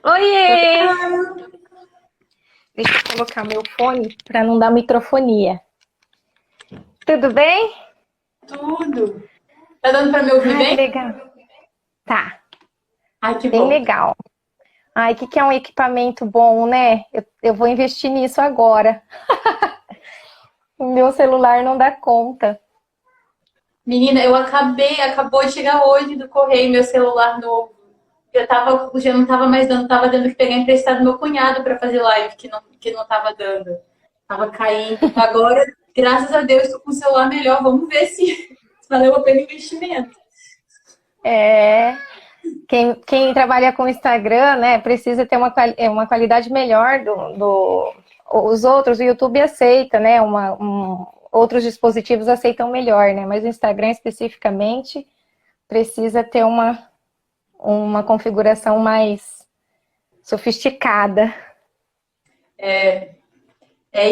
Oiê! Olá, Deixa eu colocar meu fone para não dar microfonia. Tudo bem? tudo. Tá dando para me ouvir Ai, que bem? legal. Tá, Ai, que bem bom. legal. Ai, que é um equipamento bom, né? Eu vou investir nisso agora. O meu celular não dá conta. Menina, acabou de chegar hoje do correio meu celular novo. Já não tava mais dando, tava tendo que pegar emprestado do meu cunhado para fazer live, que não tava dando. Tava caindo. Agora, graças a Deus, tô com um celular melhor. Vamos ver se valeu a pena o investimento. É, quem trabalha com Instagram, né, precisa ter uma qualidade melhor os outros, o YouTube aceita, né? Outros dispositivos aceitam melhor, né? Mas o Instagram especificamente precisa ter uma configuração mais sofisticada.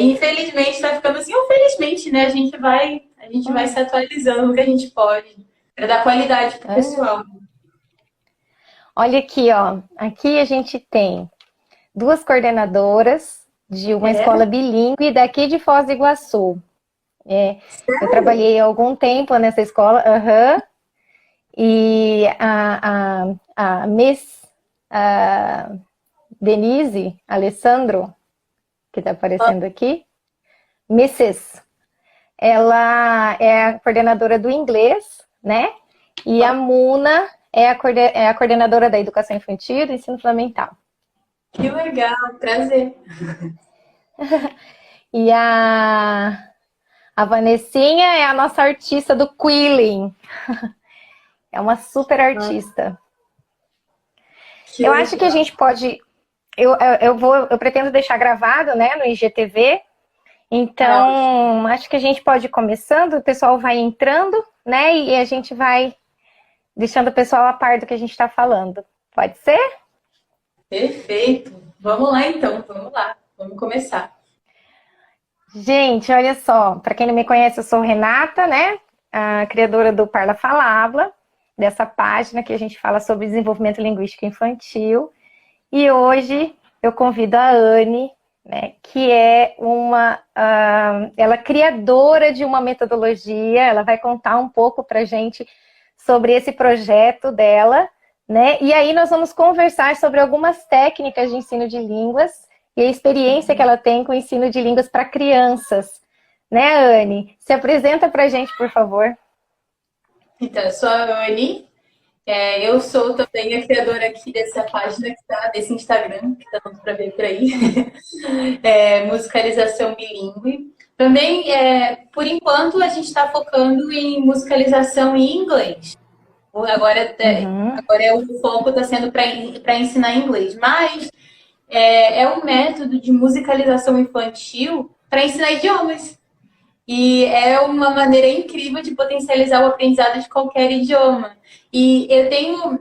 Infelizmente tá ficando assim, ou felizmente, né? A gente vai se atualizando no que a gente pode para dar qualidade pro É. pessoal. Olha aqui, ó. Aqui a gente tem duas coordenadoras de uma escola É? bilíngue daqui de Foz do Iguaçu. Eu Sério? trabalhei algum tempo nessa escola, e a Miss a Denise Alessandro, que está aparecendo aqui, Mrs. Ela é a coordenadora do inglês, né? E a Muna é a coordenadora da educação infantil e do ensino fundamental. Que legal, prazer. E a Vanessinha é a nossa artista do Quilling. É uma super artista. Que Eu acho que a legal. gente pode. Eu pretendo deixar gravado, né, no IGTV. Ah, Então, acho que a gente pode ir começando, o pessoal vai entrando, né? E a gente vai deixando o pessoal a par do que a gente está falando. Pode ser? perfeito. Vamos lá então, vamos lá. Vamos começar. Gente, olha só, para quem não me conhece, eu sou Renata, né? A criadora do Parla Falabla, dessa página que a gente fala sobre desenvolvimento linguístico infantil. E hoje eu convido a Anne, né, que é ela é criadora de uma metodologia, ela vai contar um pouco para a gente sobre esse projeto dela, né? E aí nós vamos conversar sobre algumas técnicas de ensino de línguas e a experiência que ela tem com o ensino de línguas para crianças, né, Anne? Se apresenta para a gente, por favor. Então, eu sou a Anne, eu sou também a criadora aqui dessa página que tá, desse Instagram, que tá dando para ver por aí. Musicalização bilíngue. Também, por enquanto, a gente está focando em musicalização em inglês. Uhum, Agora o foco está sendo para ensinar inglês, mas é um método de musicalização infantil para ensinar idiomas. E é uma maneira incrível de potencializar o aprendizado de qualquer idioma. E eu tenho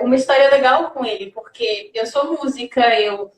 uma história legal com ele, porque eu sou música, eu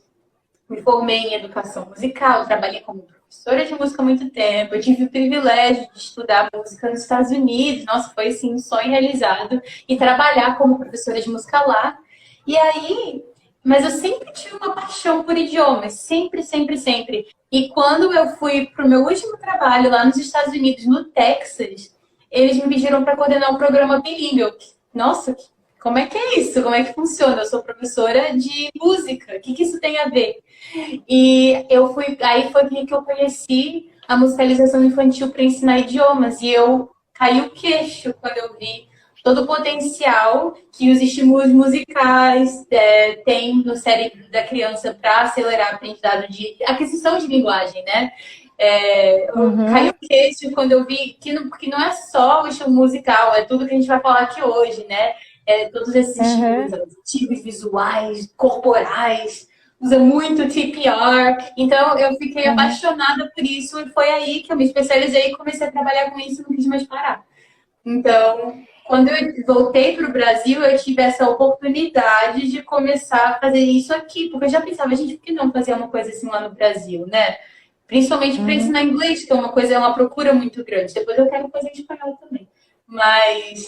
me formei em educação musical, trabalhei como professora de música há muito tempo. Eu tive o privilégio de estudar música nos Estados Unidos. Nossa, foi assim um sonho realizado. E trabalhar como professora de música lá. E aí, mas eu sempre tive uma paixão por idiomas, sempre, sempre, sempre. E quando eu fui para o meu último trabalho lá nos Estados Unidos, no Texas, eles me pediram para coordenar um programa bilíngue. Nossa, como é que é isso? Como é que funciona? Eu sou professora de música. O que isso tem a ver? E aí foi que eu conheci a musicalização infantil para ensinar idiomas. E eu caí o queixo quando eu vi todo o potencial que os estímulos musicais têm no cérebro da criança para acelerar o aprendizado de aquisição de linguagem, né? Eu caí uhum, o queixo quando eu vi que não é só o estímulo musical, é tudo que a gente vai falar aqui hoje, né? Todos esses estímulos uhum, auditivos, visuais, corporais, usa muito TPR. Então, eu fiquei uhum. apaixonada por isso e foi aí que eu me especializei e comecei a trabalhar com isso e não quis mais parar. Então, quando eu voltei para o Brasil, eu tive essa oportunidade de começar a fazer isso aqui, porque eu já pensava, gente, por que não fazer uma coisa assim lá no Brasil, né? Principalmente para Uhum. ensinar inglês, que é uma procura muito grande. Depois eu quero fazer em espanhol também. Mas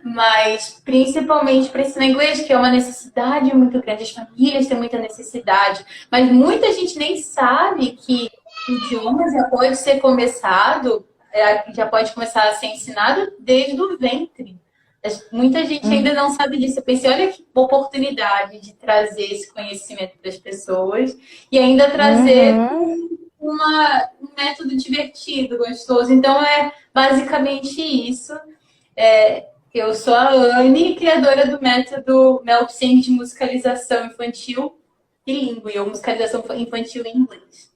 Mas principalmente para ensinar inglês, que é uma necessidade muito grande, as famílias têm muita necessidade, mas muita gente nem sabe que o idioma já pode ser começado, já pode começar a ser ensinado desde o ventre. Muita gente ainda não sabe disso. Eu pensei, olha que oportunidade de trazer esse conhecimento para as pessoas e ainda trazer Uhum. um método divertido, gostoso. Então, é basicamente isso. Eu sou a Anne, criadora do método Melpsing de musicalização infantil bilíngue, ou musicalização infantil em inglês.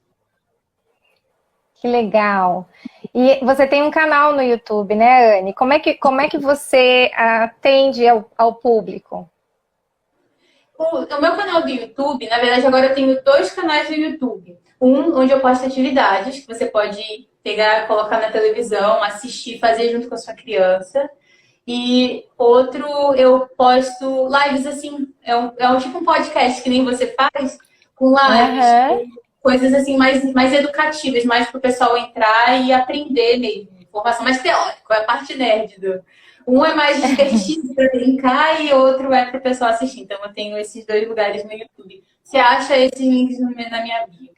Que legal. E você tem um canal no YouTube, né, Anne? Como é que você atende ao público? O meu canal do YouTube, na verdade, agora eu tenho dois canais do YouTube. Um onde eu posto atividades que você pode pegar, colocar na televisão, assistir, fazer junto com a sua criança. E outro eu posto lives assim, é um tipo um podcast que nem você faz, com lives, Aham. coisas assim mais educativas, mais para o pessoal entrar e aprender mesmo. Informação mais teórica, é a parte nerd do. Um é mais divertido para brincar e outro é para o pessoal assistir. Então eu tenho esses dois lugares no YouTube. Você acha esses links na minha bio.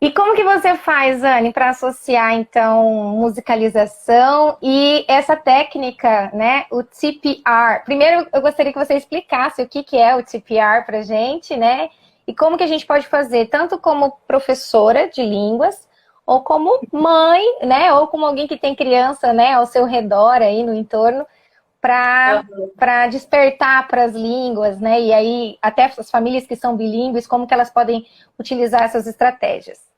E como que você faz, Anne, para associar, então, musicalização e essa técnica, né, o TPR? Primeiro, eu gostaria que você explicasse o que é o TPR para a gente, né, e como que a gente pode fazer, tanto como professora de línguas, ou como mãe, né, ou como alguém que tem criança, né, ao seu redor, aí no entorno, para despertar para as línguas, né, e aí até as famílias que são bilíngues, como que elas podem utilizar essas estratégias?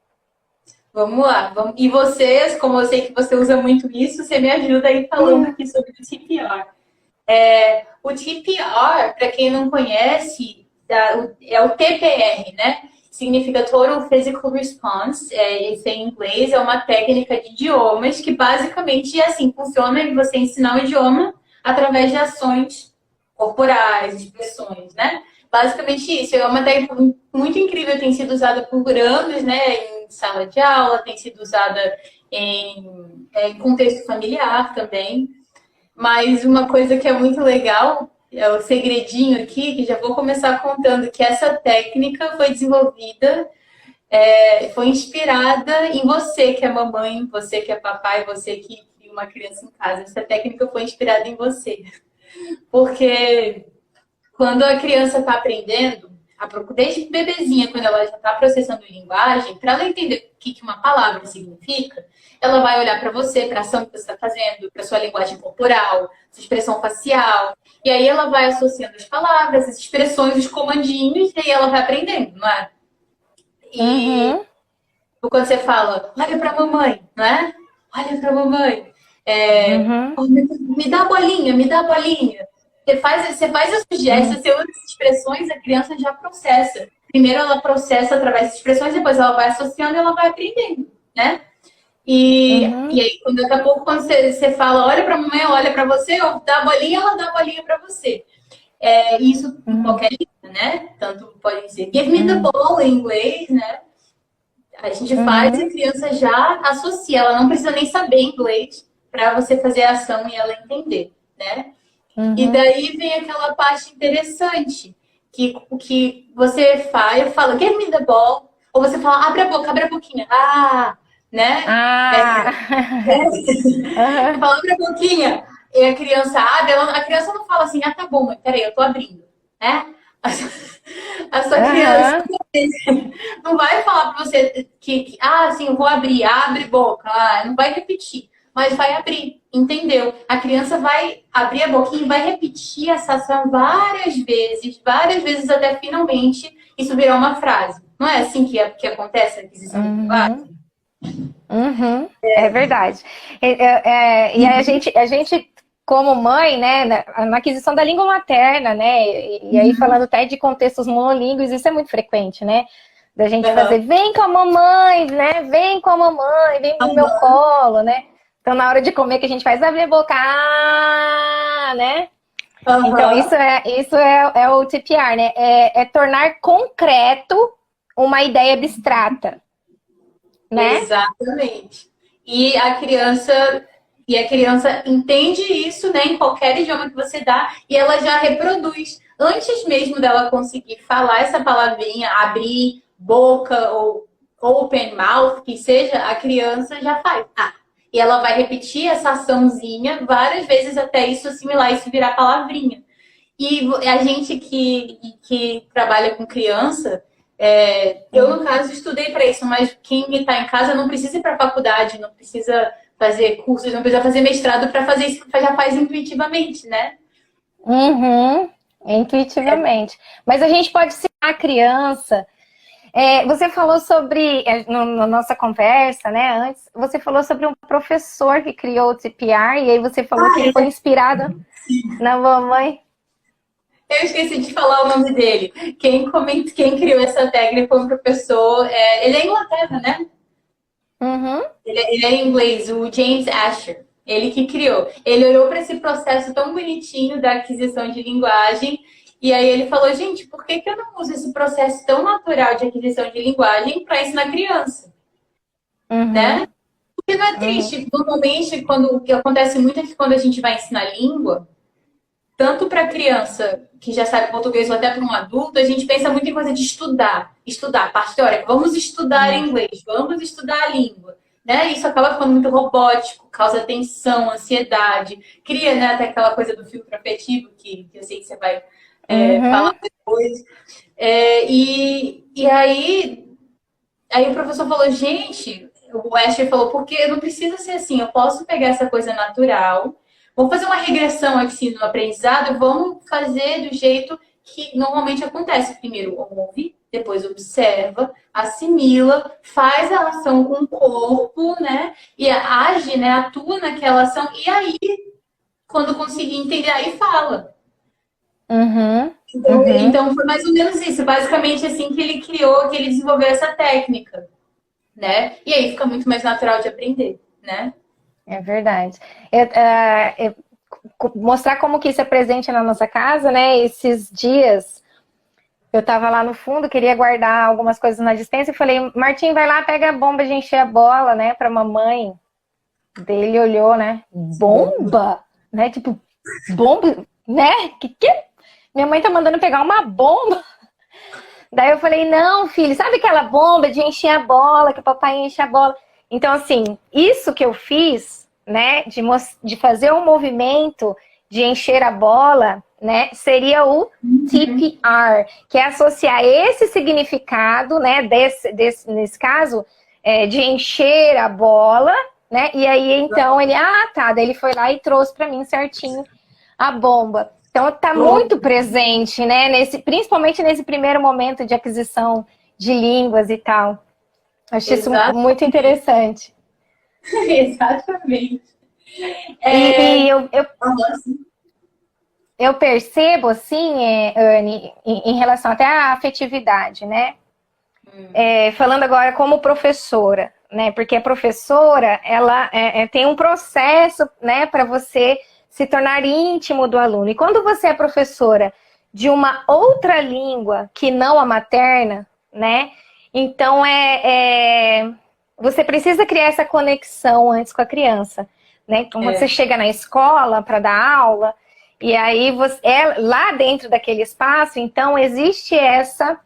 Vamos lá. E vocês, como eu sei que você usa muito isso, você me ajuda aí falando aqui sobre o TPR. O TPR, para quem não conhece, é o TPR, né? Significa Total Physical Response, isso em inglês, é uma técnica de idiomas que basicamente assim funciona em você ensinar o idioma através de ações corporais, expressões, né? Basicamente isso, é uma técnica muito incrível, tem sido usada por anos, né, em sala de aula, tem sido usada em contexto familiar também. Mas uma coisa que é muito legal, é o segredinho aqui, que já vou começar contando, que essa técnica foi desenvolvida, foi inspirada em você que é mamãe, você que é papai, você que tem uma criança em casa. Essa técnica foi inspirada em você. Porque quando a criança está aprendendo, desde bebezinha, quando ela já está processando linguagem, para ela entender o que uma palavra significa, ela vai olhar para você, para a ação que você está fazendo, para sua linguagem corporal, sua expressão facial. E aí ela vai associando as palavras, as expressões, os comandinhos, e aí ela vai aprendendo, não é? E Uhum. quando você fala, olha para a mamãe, não é? Olha para a mamãe. Uhum. Oh, me dá a bolinha, me dá a bolinha. Você faz esses gestos, Uhum. você usa essas expressões, a criança já processa. Primeiro ela processa através das expressões, depois ela vai associando e ela vai aprendendo, né? E Uhum. aí, daqui a pouco, quando você fala, olha para a mamãe, olha para você, ou dá a bolinha, ela dá a bolinha para você. Isso em Uhum. qualquer língua, né? Tanto pode ser give me the Uhum. ball em inglês, né? A gente faz e a Uhum. criança já associa, ela não precisa nem saber inglês para você fazer a ação e ela entender, né? E Uhum. daí vem aquela parte interessante, que o que você faz, eu falo, give me the ball, ou você fala, abre a boca, abre a boquinha, né? Ah! Você Aham. fala, abre a boquinha, e a criança abre, a criança não fala assim, tá bom, mas peraí, eu tô abrindo, né? A sua criança Aham. não vai falar para você sim, eu vou abrir, abre boca, não vai repetir, mas vai abrir, entendeu? A criança vai abrir a boquinha e vai repetir essa ação várias vezes até finalmente isso virar uma frase. Não é assim que acontece a aquisição de Uhum. linguagem? Uhum. É verdade. E a gente, como mãe, né, na aquisição da língua materna, né, e aí falando até de contextos monolíngues, isso é muito frequente, né? Da gente fazer, Uhum. vem com a mamãe, né? Vem com a mamãe, vem no meu colo, né? Então, na hora de comer, que a gente faz, abre a boca, né? Então, Uhum. isso é o TPR, né? É tornar concreto uma ideia abstrata, né? Exatamente. E a criança E a criança entende isso, né, em qualquer idioma que você dá, e ela já reproduz. Antes mesmo dela conseguir falar essa palavrinha, abrir boca ou open mouth, que seja, a criança já faz. Ah, e ela vai repetir essa açãozinha várias vezes até isso assimilar, isso virar palavrinha. E a gente que trabalha com criança, eu, no caso, estudei para isso, mas quem está em casa não precisa ir para a faculdade, não precisa fazer cursos, não precisa fazer mestrado para fazer isso, já faz intuitivamente, né? Uhum, intuitivamente. Mas a gente pode ensinar a criança. Você falou sobre, na nossa conversa, né, antes, você falou sobre um professor que criou o TPR, e aí você falou que ele foi inspirado na mamãe. Eu esqueci de falar o nome dele. Quem criou essa técnica foi um professor, ele é Inglaterra, né? Uhum, Ele é inglês, o James Asher. Ele que criou. Ele olhou para esse processo tão bonitinho da aquisição de linguagem e aí ele falou, gente, por que eu não uso esse processo tão natural de aquisição de linguagem para ensinar criança? uhum, Né? Porque não é triste. Normalmente, o que acontece muito é que quando a gente vai ensinar língua, tanto para criança que já sabe português ou até para um adulto, a gente pensa muito em coisa de estudar. Estudar, parte teórica. Vamos estudar inglês, vamos estudar a língua. Né? Isso acaba ficando muito robótico, causa tensão, ansiedade, cria, né, até aquela coisa do filtro afetivo, que eu sei que você vai falar uhum, depois. E aí o professor falou, gente, o Asher falou, porque não precisa ser assim, eu posso pegar essa coisa natural, vamos fazer uma regrão aqui no aprendizado, vamos fazer do jeito que normalmente acontece. Primeiro ouve, depois observa, assimila, faz a ação com o corpo, né? E age, né? Atua naquela ação, e aí, quando conseguir entender, aí fala. uhum, Então, uhum. então foi mais ou menos isso, basicamente assim que ele criou, que ele desenvolveu essa técnica, né? E aí fica muito mais natural de aprender, né? É verdade. Mostrar como que isso é presente na nossa casa, né? Esses dias eu estava lá no fundo, queria guardar algumas coisas na dispensa e falei, Martim, vai lá, pega a bomba de encher a bola, né, pra mamãe. Daí ele olhou, né? Bomba? Né? Tipo, bomba, né? Que? Minha mãe tá mandando pegar uma bomba. Daí eu falei, não, filho, sabe aquela bomba de encher a bola, que o papai enche a bola? Então, assim, isso que eu fiz, né, de fazer um movimento de encher a bola, né, seria o TPR, que é associar esse significado, né, nesse caso, de encher a bola, né, e aí, então, tá, daí ele foi lá e trouxe para mim certinho a bomba. Então está muito presente, né? Principalmente nesse primeiro momento de aquisição de línguas e tal. Acho isso muito Exatamente. interessante. Exatamente. E eu, Assim, eu percebo, assim, Anne, em relação até à afetividade, né? Falando agora como professora, né? Porque a professora, ela tem um processo, né, para você se tornar íntimo do aluno. E quando você é professora de uma outra língua que não a materna, né? Então você precisa criar essa conexão antes com a criança, né? Então quando você chega na escola para dar aula e aí lá dentro daquele espaço, então existe essa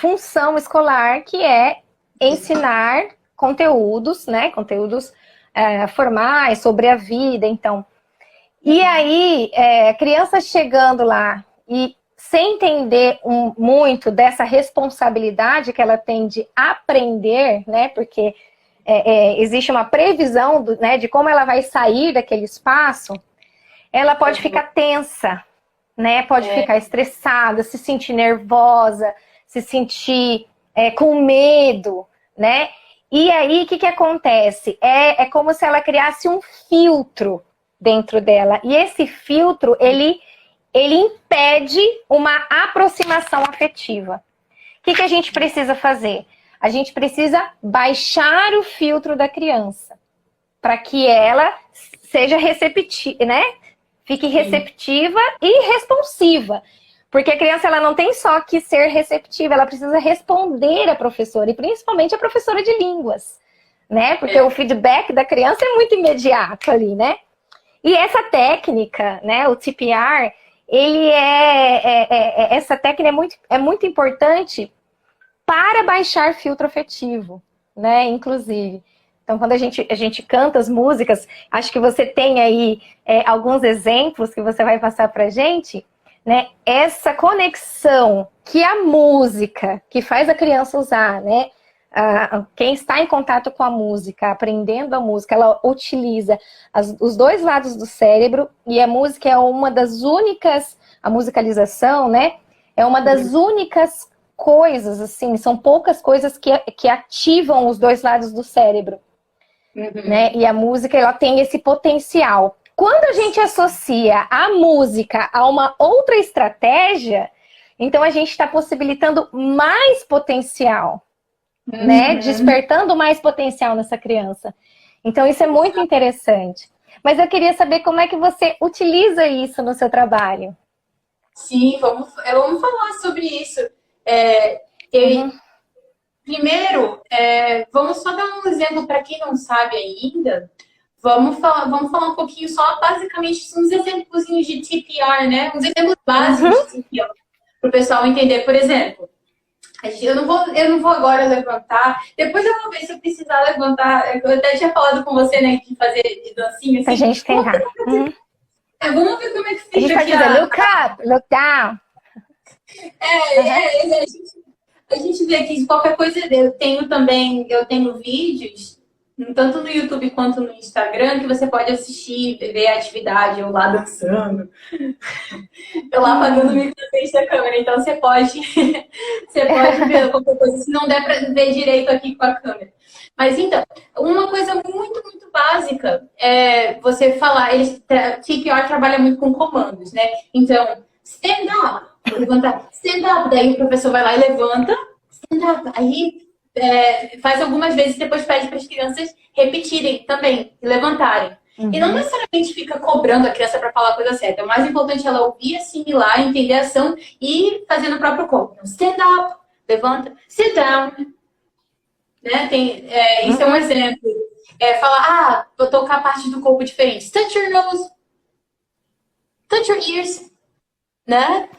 função escolar que é ensinar conteúdos, né? Conteúdos formais sobre a vida, então. E aí, a criança chegando lá e sem entender muito dessa responsabilidade que ela tem de aprender, né? Porque existe uma previsão né, de como ela vai sair daquele espaço, ela pode ficar tensa, né? Pode ficar estressada, se sentir nervosa, se sentir com medo, né? E aí, o que acontece? É como se ela criasse um filtro dentro dela. E esse filtro, ele impede uma aproximação afetiva. O que a gente precisa fazer? A gente precisa baixar o filtro da criança para que ela seja receptiva, né? Fique receptiva e responsiva. Porque a criança ela não tem só que ser receptiva, ela precisa responder à professora, e principalmente a professora de línguas, né? Porque o feedback da criança é muito imediato ali, né? E essa técnica, né, o TPR, essa técnica é muito importante para baixar filtro afetivo, né, inclusive. Então, quando a gente canta as músicas, acho que você tem aí alguns exemplos que você vai passar pra gente, né, essa conexão que a música, que faz a criança usar, né, quem está em contato com a música, aprendendo a música, ela utiliza os dois lados do cérebro, e a música é uma das únicas, a musicalização, né, é uma das únicas coisas, assim, são poucas coisas que ativam os dois lados do cérebro, né, e a música, ela tem esse potencial. Quando a gente associa a música a uma outra estratégia, então a gente está possibilitando mais potencial, né? Despertando mais potencial nessa criança. Então isso é muito interessante. Mas eu queria saber como é que você utiliza isso no seu trabalho. Sim, vamos falar sobre isso. Primeiro, vamos só dar um exemplo para quem não sabe ainda. Vamos falar um pouquinho só, basicamente, uns exemplos de TPR, né? Uns exemplos básicos de TPR, para o pessoal entender. Por exemplo, eu não vou agora levantar. Depois eu vou ver se eu precisar levantar. Eu até tinha falado com você, né, de fazer de dancinha. Assim. A gente tentar. Vamos ver como é que fica. A gente pode dizer look up, look down. A gente vê aqui qualquer coisa. Eu tenho vídeos, tanto no YouTube quanto no Instagram, que você pode assistir, ver a atividade, eu lá dançando. Eu lá apagando o microfone da câmera, então você pode ver qualquer coisa, se não der para ver direito aqui com a câmera. Mas então, uma coisa muito, muito básica é você falar, TPR trabalha muito com comandos, né? Então, stand up, levantar, stand up, daí o professor vai lá e levanta, stand up, aí faz algumas vezes e depois pede para as crianças repetirem também, levantarem. E não necessariamente fica cobrando a criança para falar a coisa certa. O mais importante é ela ouvir, assimilar, entender a ação e fazer no próprio corpo. Então, stand up, levanta, sit down. Né? Isso é um exemplo. Falar, vou tocar parte do corpo diferente. Touch your nose. Touch your ears. Né?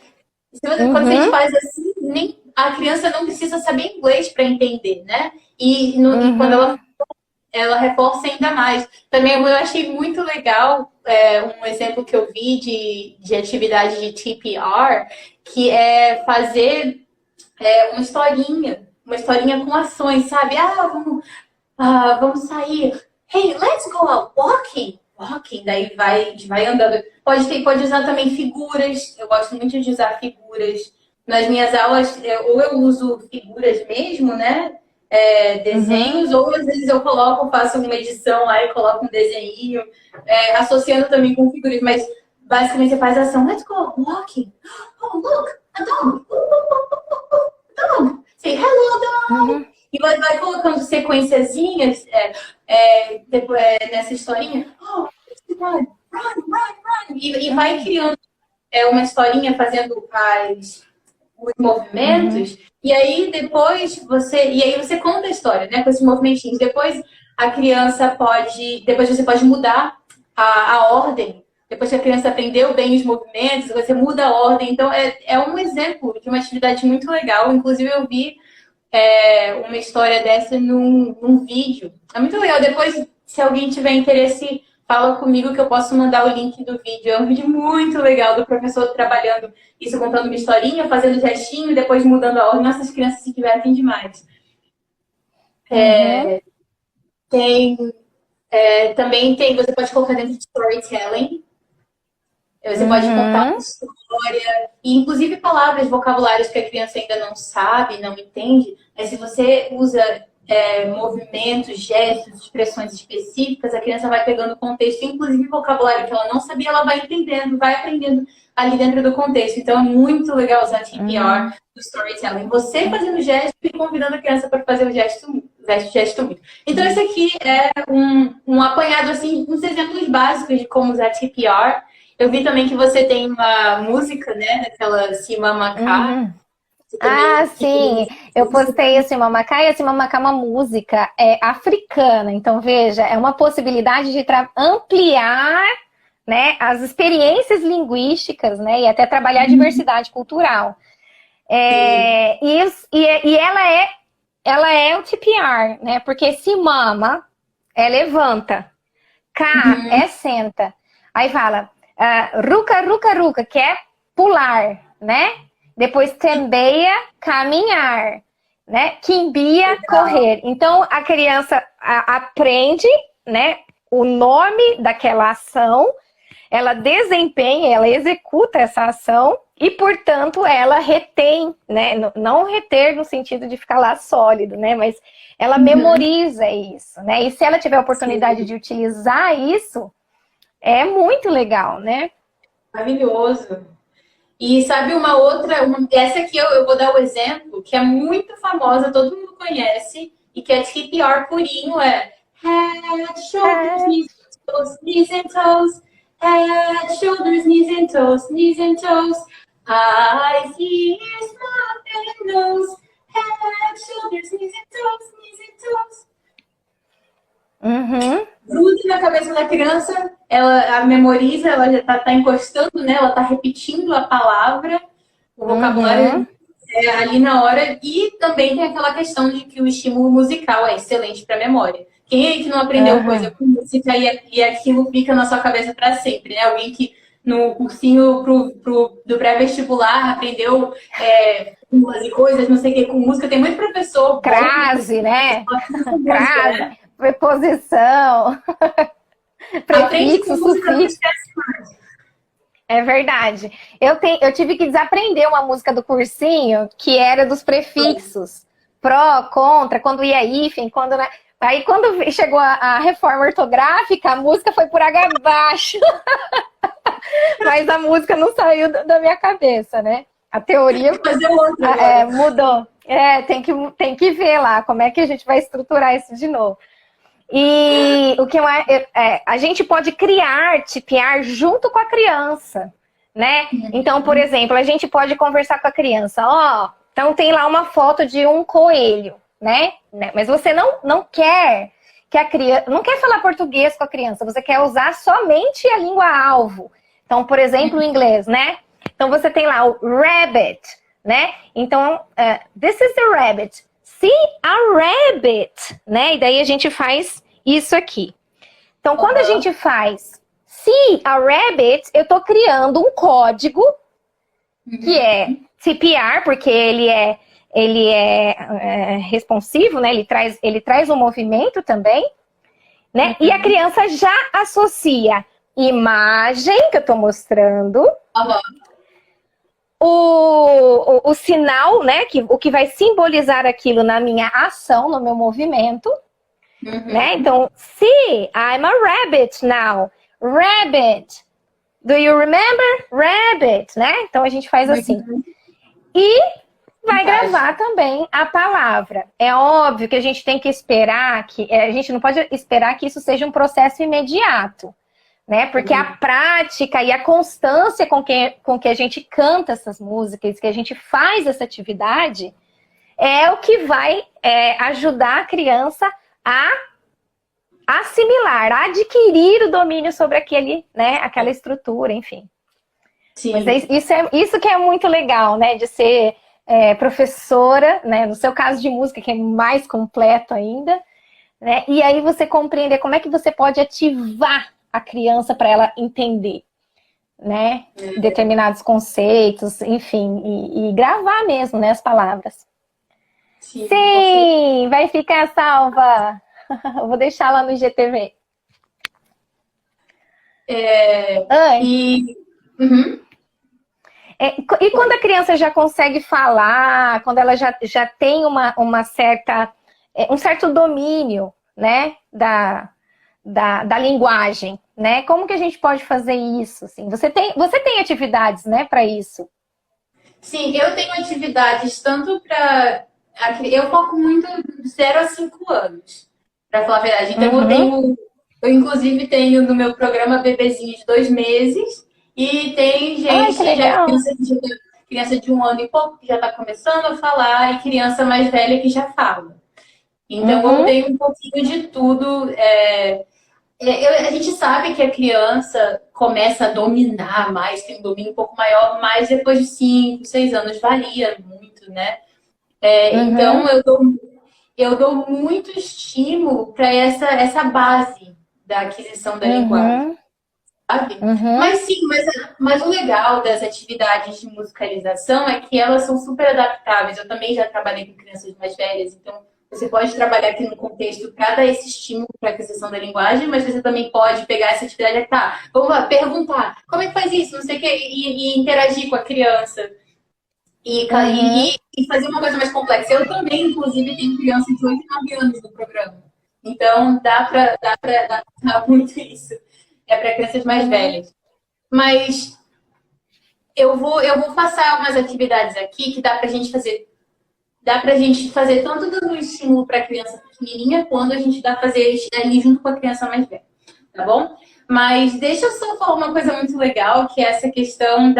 Quando a gente faz assim, a criança não precisa saber inglês para entender, né? E quando ela reforça ainda mais. Também eu achei muito legal um exemplo que eu vi de atividade de TPR, que é fazer uma historinha com ações, sabe? Vamos sair. Hey, let's go out walking. Walking, daí vai andando. Pode usar também figuras. Eu gosto muito de usar figuras. Nas minhas aulas, ou eu uso figuras mesmo, né? Desenhos, ou às vezes eu faço uma edição lá e coloco um desenho, associando também com figuras, mas basicamente você faz a ação, let's go walking. Oh, look, a dog. Dog. Say hello, dog. E vai colocando sequenciazinhas depois, nessa historinha. Oh, run. E vai criando uma historinha fazendo os movimentos, e aí depois você conta a história, né, com esses movimentinhos. Depois você pode mudar a ordem. Depois que a criança aprendeu bem os movimentos, você muda a ordem. Então, é um exemplo de uma atividade muito legal. Inclusive, eu vi uma história dessa num vídeo. É muito legal. Depois, se alguém tiver interesse, fala comigo que eu posso mandar o link do vídeo. É um vídeo muito legal do professor trabalhando isso, contando uma historinha, fazendo gestinho e depois mudando a ordem. Nossas crianças se divertem demais. Também você pode colocar dentro de storytelling. Você pode contar uma história, e inclusive palavras, vocabulários que a criança ainda não sabe, não entende. Mas se você usa movimentos, gestos, expressões específicas, a criança vai pegando o contexto, inclusive vocabulário que ela não sabia, ela vai entendendo, vai aprendendo ali dentro do contexto. Então é muito legal usar TPR do storytelling. Você fazendo gesto e convidando a criança para fazer o gesto muito. Então esse aqui é um apanhado, assim, uns exemplos básicos de como usar TPR. Eu vi também que você tem uma música, né, daquela Cima Macá. Você Ah, também sim. Eu postei a Simamacá e a Simamacá é uma música africana. Então, veja, é uma possibilidade de ampliar, né, as experiências linguísticas, né, e até trabalhar a diversidade cultural. sim. E ela é o TPR, né? Porque se mama, é levanta. Cá Uhum. é senta. Aí fala, ruca, ruca, ruca, que é pular, né? Depois tembeia, caminhar, né? Quimbia, Legal. correr. Então a criança aprende, né? O nome daquela ação, ela desempenha, ela executa essa ação e, portanto, ela retém, né? Não reter no sentido de ficar lá sólido, né? Mas ela Uhum. memoriza isso, né? E se ela tiver a oportunidade Sim, de utilizar isso, é muito legal, né? maravilhoso. E sabe uma outra, essa aqui eu vou dar o exemplo, que é muito famosa, todo mundo conhece, e que é TPR purinho, é head, shoulders, É. knees and toes, head, shoulders, knees and toes, eyes, ears, mouth and nose, head, shoulders, knees and toes. Uhum, Grude na cabeça da criança, ela a memoriza, ela já tá encostando, né? Ela tá repetindo a palavra, o uhum, vocabulário ali na hora. E também tem aquela questão de que o estímulo musical é excelente para a memória. Quem aí que não aprendeu coisa uhum. com música e aquilo fica na sua cabeça para sempre, né? Alguém que no cursinho do pré-vestibular aprendeu e coisas, não sei o que, com música. Tem muito professor bom no Crase, cursinho que né? fala com música, Crase, né? preposição, Aprende com prefixo, música, não sufixo. esquece mais. É verdade. Eu tive que desaprender uma música do cursinho que era dos prefixos. Pró, contra, quando ia hífen, quando. Aí quando chegou a reforma ortográfica, a música foi por água abaixo. Mas a música não saiu da minha cabeça, né? A Tem teoria que fazer outro agora. mudou. Tem que ver lá como é que a gente vai estruturar isso de novo. E o que a gente pode criar, tipear junto com a criança, né? Então, por exemplo, a gente pode conversar com a criança, então tem lá uma foto de um coelho, né? Mas você não quer que a criança, não quer falar português com a criança, você quer usar somente a língua alvo. Então, por exemplo, o inglês, né? Então você tem lá o rabbit, né? Então, this is the rabbit. See a rabbit, né? E daí a gente faz isso aqui. Então, quando a Uhum. gente faz see a rabbit, eu estou criando um código que é CPR, porque ele é responsivo, né? Ele traz um movimento também, né? E a criança já associa imagem que eu estou mostrando, Uhum. o sinal, né? O que vai simbolizar aquilo na minha ação, no meu movimento, né? Uhum. Então, see, I'm a rabbit now. Rabbit. Do you remember? Rabbit, né? Então a gente faz assim. E vai Fantástico. gravar também a palavra. É óbvio que a gente tem que esperar que a gente não pode esperar que isso seja um processo imediato, né? Porque a prática e a constância com que a gente canta essas músicas, que a gente faz essa atividade, é o que vai ajudar a criança a assimilar, a adquirir o domínio sobre aquela estrutura, enfim. Mas Sim. isso que é muito legal, né? De ser professora, né? No seu caso de música, que é mais completo ainda, né? E aí você compreender como é que você pode ativar a criança para ela entender, né? Determinados conceitos, enfim, e gravar mesmo, né? As palavras. Sim, com certeza. Sim, vai ficar salva. Eu vou deixar lá no IGTV. Ai, E uhum. e quando a criança já consegue falar, quando ela já tem uma certa, um certo domínio, né, da linguagem, né? Como que a gente pode fazer isso? Assim? Você tem atividades, né, para isso? Sim, eu tenho atividades tanto para. Eu foco muito 0 a 5 anos, para falar a verdade. Então, Uhum. eu inclusive tenho no meu programa bebezinho de 2 meses, e tem Ai, que gente, já legal. criança criança de 1 ano e pouco que já está começando a falar e criança mais velha que já fala. Então, eu tenho um pouquinho de tudo. A gente sabe que a criança começa a dominar mais, tem um domínio um pouco maior, mas depois de 5, 6 anos varia muito, né? Então, eu dou muito estímulo para essa base da aquisição da linguagem, sabe? Mas sim, mas o legal das atividades de musicalização é que elas são super adaptáveis. Eu também já trabalhei com crianças mais velhas, então você pode trabalhar aqui no contexto para dar esse estímulo para a aquisição da linguagem, mas você também pode pegar essa atividade e tá, vamos lá, perguntar, como é que faz isso, não sei o quê, e interagir com a criança. E fazer uma coisa mais complexa. Eu também, inclusive, tenho criança de 8 e 9 anos no programa. Então, dá para adaptar muito isso. É para crianças mais velhas. Mas eu vou passar algumas atividades aqui que dá para a gente fazer. Dá para a gente fazer tanto dando estímulo para a criança pequenininha, quanto a gente dá para fazer ali junto com a criança mais velha. Tá bom? Mas deixa eu só falar uma coisa muito legal, que é essa questão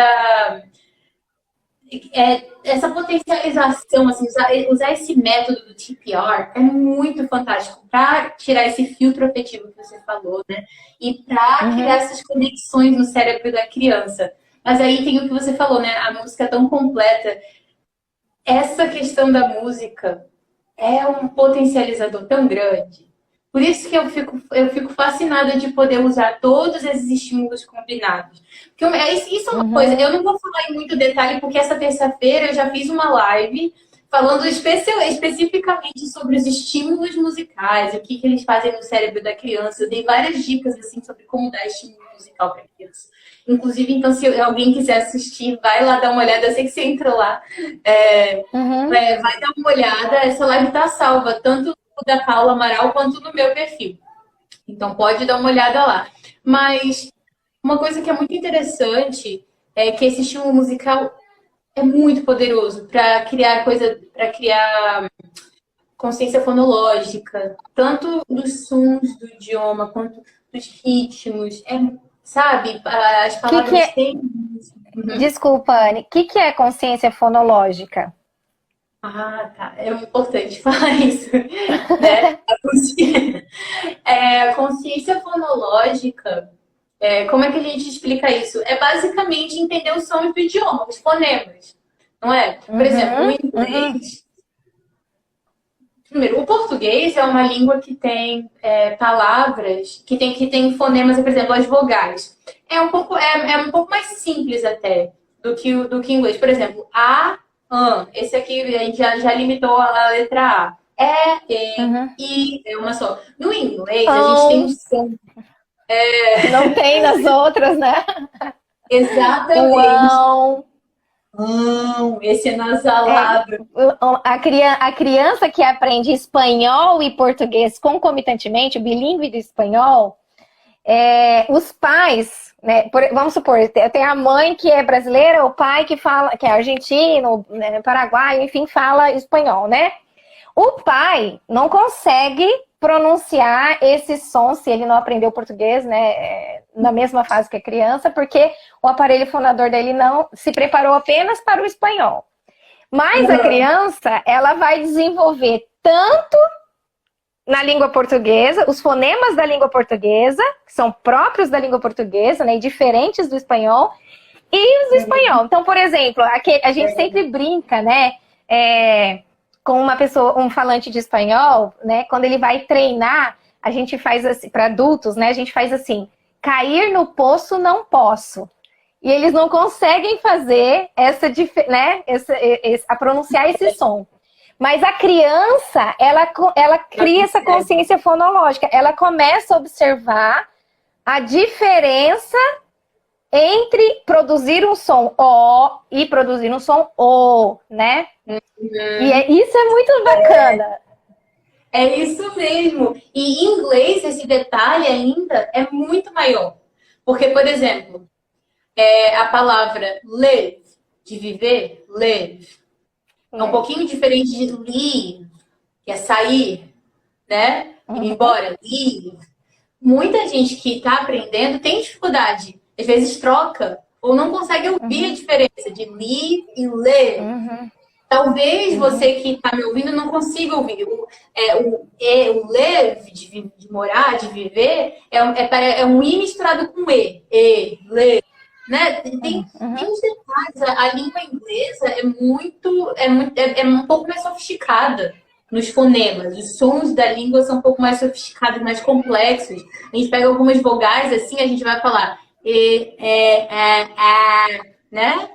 essa potencialização, assim, usar esse método do TPR é muito fantástico para tirar esse filtro afetivo que você falou, né? E para criar essas conexões no cérebro da criança. Mas aí tem o que você falou, né? A música é tão completa. Essa questão da música é um potencializador tão grande. Por isso que eu fico fascinada de poder usar todos esses estímulos combinados. Porque isso é uma coisa, eu não vou falar em muito detalhe, porque essa terça-feira eu já fiz uma live falando especificamente sobre os estímulos musicais, o que eles fazem no cérebro da criança. Eu dei várias dicas assim, sobre como dar estímulo musical para a criança. Inclusive, então, se alguém quiser assistir, vai lá dar uma olhada. Eu sei que você entra lá. Vai dar uma olhada. Essa live está salva, tanto da Paula Amaral quanto no meu perfil. Então pode dar uma olhada lá. Mas uma coisa que é muito interessante é que esse estímulo musical é muito poderoso para criar consciência fonológica, tanto dos sons do idioma quanto dos ritmos. Sabe, as palavras têm. Desculpa, Anne. O que é consciência fonológica? Ah, tá. É importante falar isso, né? A consciência fonológica, como é que a gente explica isso? É basicamente entender os sons do idioma, os fonemas, não é? Por exemplo, o inglês. Primeiro, o português é uma língua que tem palavras, que tem fonemas, por exemplo, as vogais. É um pouco mais simples até do que o inglês. Por exemplo, a. Esse aqui a gente já limitou a letra A. I, é uma só. No inglês, a gente tem um som. Não tem nas outras, né? Exatamente. Esse é nasalado. A criança que aprende espanhol e português concomitantemente, o bilíngue do espanhol, os pais, né, vamos supor, tem a mãe que é brasileira, o pai que é argentino, né, paraguaio, enfim, fala espanhol, né? O pai não consegue pronunciar esses sons se ele não aprendeu português, né, na mesma fase que a criança, porque o aparelho fonador dele não se preparou apenas para o espanhol. Mas a criança, ela vai desenvolver tanto na língua portuguesa, os fonemas da língua portuguesa, que são próprios da língua portuguesa, né, e diferentes do espanhol, e os do espanhol. Então, por exemplo, a gente sempre brinca, né, com uma pessoa, um falante de espanhol, né, quando ele vai treinar, a gente faz assim, para adultos, né, a gente faz assim, cair no poço não posso. E eles não conseguem fazer a pronunciar esse som. Mas a criança, ela cria essa consciência fonológica. Ela começa a observar a diferença entre produzir um som O e produzir um som O, né? E isso é muito bacana. É isso mesmo. E em inglês, esse detalhe ainda é muito maior. Porque, por exemplo, a palavra live, de viver, live, é um pouquinho diferente de leave, que é sair, né? Ir embora, leave. Muita gente que está aprendendo tem dificuldade. Às vezes troca ou não consegue ouvir a diferença de live e live. Talvez você que está me ouvindo não consiga ouvir. O live, de morar, de viver, é um I misturado com le, né? Tem uns detalhes. A língua inglesa é um pouco mais sofisticada nos fonemas. Os sons da língua são um pouco mais sofisticados, mais complexos. A gente pega algumas vogais assim, a gente vai falar né?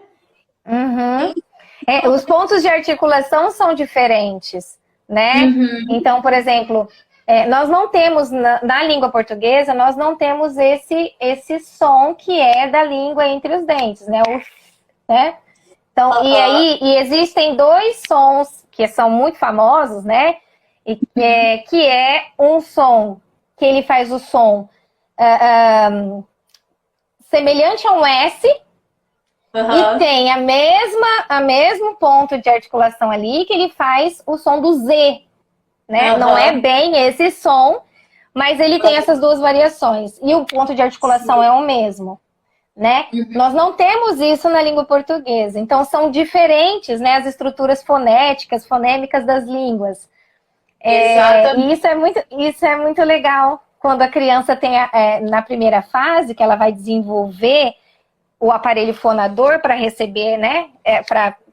Os pontos de articulação são diferentes, né? Então, por exemplo, nós não temos, na língua portuguesa, nós não temos esse som que é da língua entre os dentes, né? Né? Então, e existem dois sons que são muito famosos, né? Que é um som que ele faz o som semelhante a um S, e tem a mesmo ponto de articulação ali que ele faz o som do Z, né? Não é bem esse som, mas ele tem essas duas variações. E o ponto de articulação é o mesmo, né? Nós não temos isso na língua portuguesa. Então, são diferentes, né, as estruturas fonéticas, fonêmicas das línguas. E isso é muito legal quando a criança tem, na primeira fase, que ela vai desenvolver o aparelho fonador para receber, né?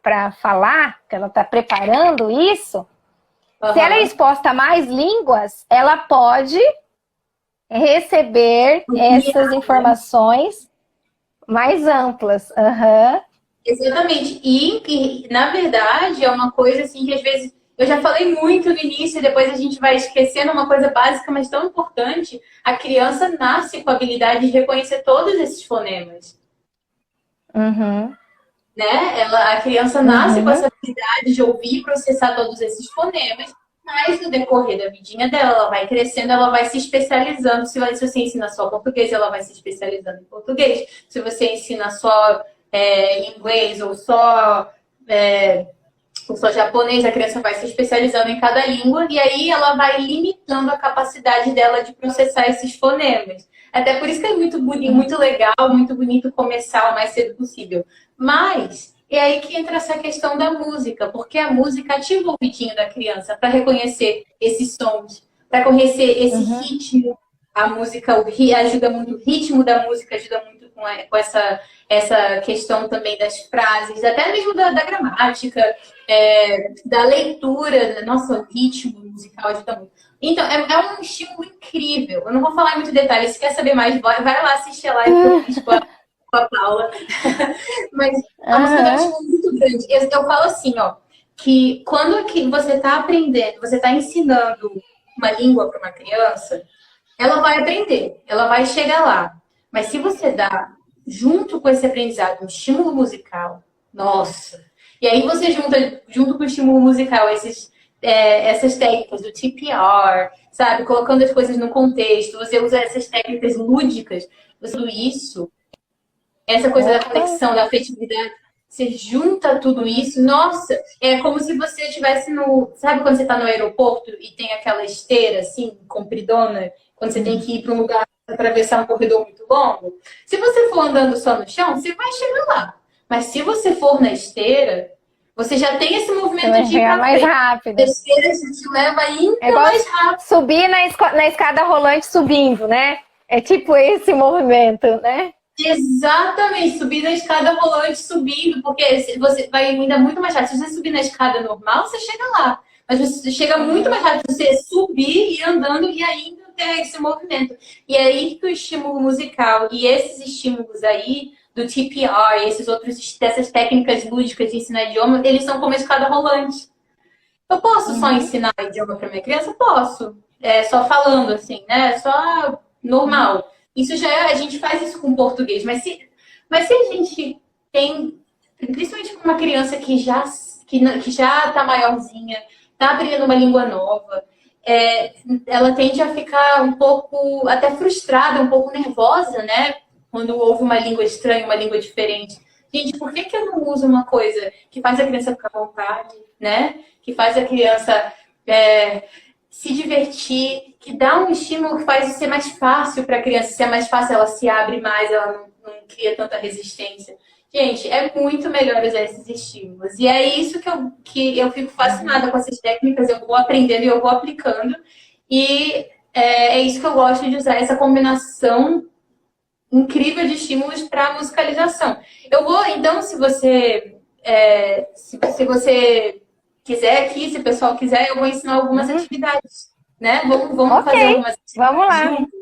Para falar, que ela está preparando isso. Se ela é exposta a mais línguas, ela pode receber essas informações mais amplas. Exatamente. E, na verdade, é uma coisa assim que às vezes eu já falei muito no início, e depois a gente vai esquecendo uma coisa básica, mas tão importante. A criança nasce com a habilidade de reconhecer todos esses fonemas. Né? A criança nasce com essa habilidade de ouvir e processar todos esses fonemas, mas no decorrer da vidinha dela, ela vai crescendo, ela vai se especializando. Se você ensina só português, ela vai se especializando em português. Se você ensina só inglês ou só japonês, a criança vai se especializando em cada língua, e aí ela vai limitando a capacidade dela de processar esses fonemas. Até por isso que é muito legal, muito bonito começar o mais cedo possível. Mas é aí que entra essa questão da música, porque a música ativa o ouvidinho da criança para reconhecer esses sons, para conhecer esse ritmo. A música ajuda muito, o ritmo da música ajuda muito com essa questão também das frases, até mesmo da gramática, da leitura. Nossa, o ritmo musical ajuda muito. Então, é um estímulo incrível. Eu não vou falar em muito detalhe. Se quer saber mais, vai lá assistir a live que eu fiz com a Paula. Mas a música é um estímulo muito grande. Eu falo assim, ó, que quando você está aprendendo, você está ensinando uma língua para uma criança, ela vai aprender, ela vai chegar lá. Mas se você dá, junto com esse aprendizado, um estímulo musical, nossa! E aí você junto com o estímulo musical, essas técnicas do TPR, sabe? Colocando as coisas no contexto, você usa essas técnicas lúdicas, tudo isso, essa coisa da conexão, da afetividade, você junta tudo isso, nossa, é como se você estivesse sabe quando você está no aeroporto e tem aquela esteira, assim, compridona, quando você tem que ir para um lugar, atravessar um corredor muito longo? Se você for andando só no chão, você vai chegar lá. Mas se você for na esteira, você já tem esse movimento de ir pra mais rápido. A esteira te leva ainda mais rápido. Subir na escada rolante subindo, né? É tipo esse movimento, né? Exatamente, subir na escada rolante subindo, porque você vai ainda muito mais rápido. Se você subir na escada normal, você chega lá. Mas você chega muito mais rápido você subir e andando e ainda ter esse movimento. E é aí que o estímulo musical e esses estímulos aí do TPR, dessas técnicas lúdicas de ensinar idioma, eles são como a escada rolante. Eu posso só ensinar idioma para minha criança? Posso. Só falando assim, né? Só normal. Isso a gente faz isso com português. Mas se a gente tem, principalmente com uma criança que já está maiorzinha, está aprendendo uma língua nova, ela tende a ficar um pouco até frustrada, um pouco nervosa, né? Quando ouve uma língua estranha, uma língua diferente. Gente, por que eu não uso uma coisa que faz a criança ficar à vontade, né? Que faz a criança se divertir, que dá um estímulo que faz ser mais fácil para a criança. Se é mais fácil, ela se abre mais, ela não cria tanta resistência. Gente, é muito melhor usar esses estímulos. E é isso que eu fico fascinada com essas técnicas, eu vou aprendendo e eu vou aplicando. E é isso que eu gosto de usar, essa combinação incrível de estímulos para musicalização. Eu vou, então, se você quiser aqui, se o pessoal quiser, eu vou ensinar algumas atividades, né? Vamos fazer algumas atividades vamos lá. juntos.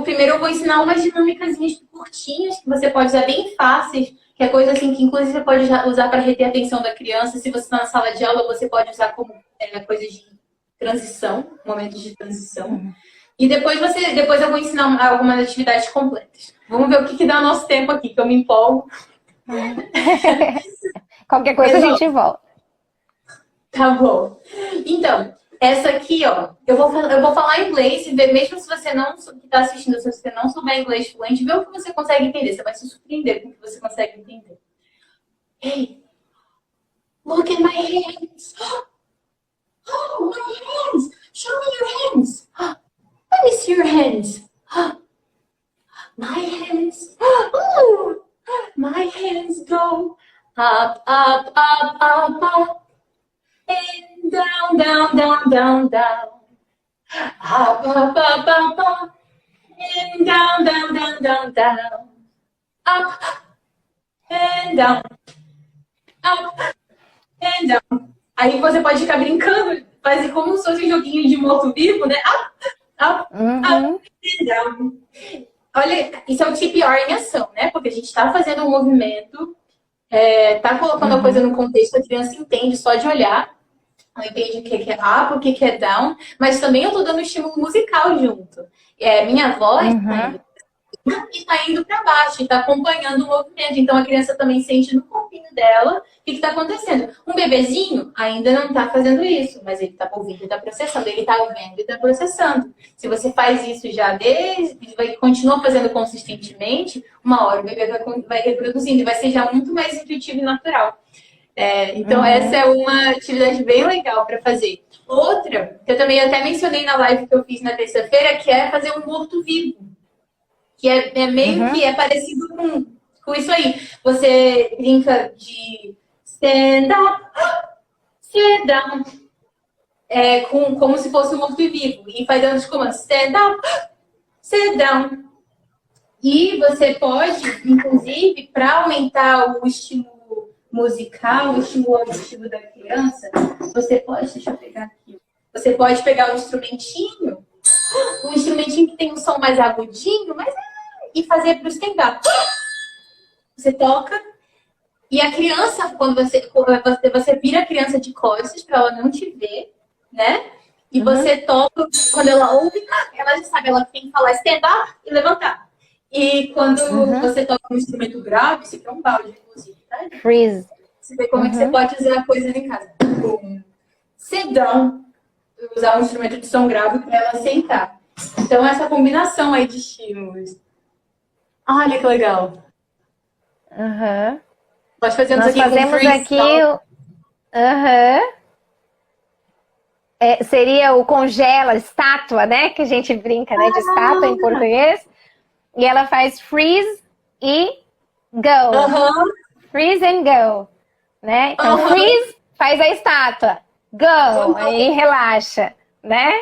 Primeiro eu vou ensinar umas dinâmicas curtinhas que você pode usar bem fáceis, que é coisa assim que inclusive você pode usar para reter a atenção da criança. Se você está na sala de aula, você pode usar como coisas de transição, momentos de transição. E depois eu vou ensinar algumas atividades completas. Vamos ver o que dá o nosso tempo aqui, que eu me empolgo. Qualquer coisa a gente volta. Tá bom. Então, essa aqui, ó, eu vou falar inglês e ver, mesmo se você não que tá assistindo, se você não souber inglês fluente, vê o que você consegue entender. Você vai se surpreender com o que você consegue entender. Hey, look at my hands. Oh, my hands. Show me your hands. Let me see your hands. My hands. Oh, my hands go up, up, up, up, up. And down, down, down, down, down. Up, up, up, up, up. And down, down, down, down, down. Up and down. Up and down. Aí você pode ficar brincando, fazer como se fosse um joguinho de morto-vivo, né? Up, up and down. Olha, isso é o TPR em ação, né? Porque a gente está fazendo um movimento, tá colocando a coisa no contexto, a criança entende só de olhar. Ela entende o que é up, o que é down, mas também eu tô dando estímulo musical junto. Minha voz tá indo para baixo, está acompanhando o movimento. Então a criança também sente no corpinho dela o que está acontecendo. Um bebezinho ainda não está fazendo isso, mas ele está ouvindo e está processando, ele está vendo e está processando. Se você faz isso já continua fazendo consistentemente, uma hora o bebê vai reproduzindo e vai ser já muito mais intuitivo e natural. Então, essa é uma atividade bem legal para fazer. Outra, que eu também até mencionei na live que eu fiz na terça-feira, que é fazer um morto-vivo. Que é meio que parecido com isso aí. Você brinca de stand up, sit down. Como se fosse um morto-vivo. E faz dando os comandos stand up, sit down. E você pode, inclusive, para aumentar o estímulo musical, o estímulo auditivo da criança, você pode, deixa eu pegar aqui, você pode pegar um instrumentinho que tem um som mais agudinho, e fazer para o stand-up. Você toca, e a criança, quando você vira a criança de costas para ela não te ver, né? E você toca, quando ela ouve, ela já sabe, ela tem que falar stand-up e levantar. E quando você toca um instrumento grave, isso aqui é um balde, inclusive, tá? Freeze. Você vê como é que você pode usar coisas em casa. Sit down. Usar um instrumento de som grave para ela sentar. Então, essa combinação aí de estímulos. Olha que legal. Nós fazemos Nós aqui fazemos com aqui seria o congela, estátua, né? Que a gente brinca, né? De estátua em português. E ela faz freeze e go. Freeze and go. Né? Então, freeze faz a estátua. Go. Aí relaxa, né?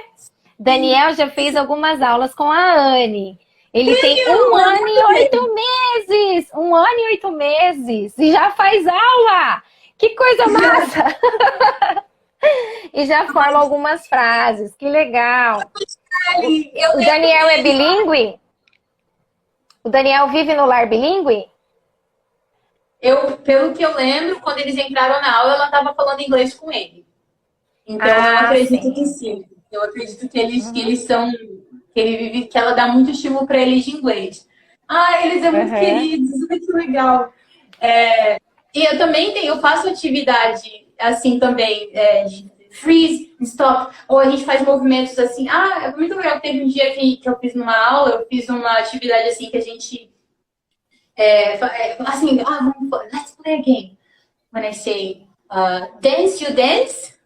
Daniel já fez algumas aulas com a Anne. Ele tem 1 ano e 8 meses. 1 ano e 8 meses. E já faz aula. Que coisa massa. E já forma algumas frases. Que legal. O Daniel é bilíngue? O Daniel vive no lar bilíngue? Pelo que eu lembro, quando eles entraram na aula, ela estava falando inglês com ele. Então, eu acredito que sim. Eu acredito que eles são... que ela dá muito estímulo para eles de inglês. Eles são muito queridos. Muito legal. E eu também eu faço atividade assim também, de freeze, stop. Ou a gente faz movimentos assim. É muito legal. Teve um dia que eu fiz numa aula, eu fiz uma atividade assim que a gente... assim, let's play a game. When I say dance, you dance.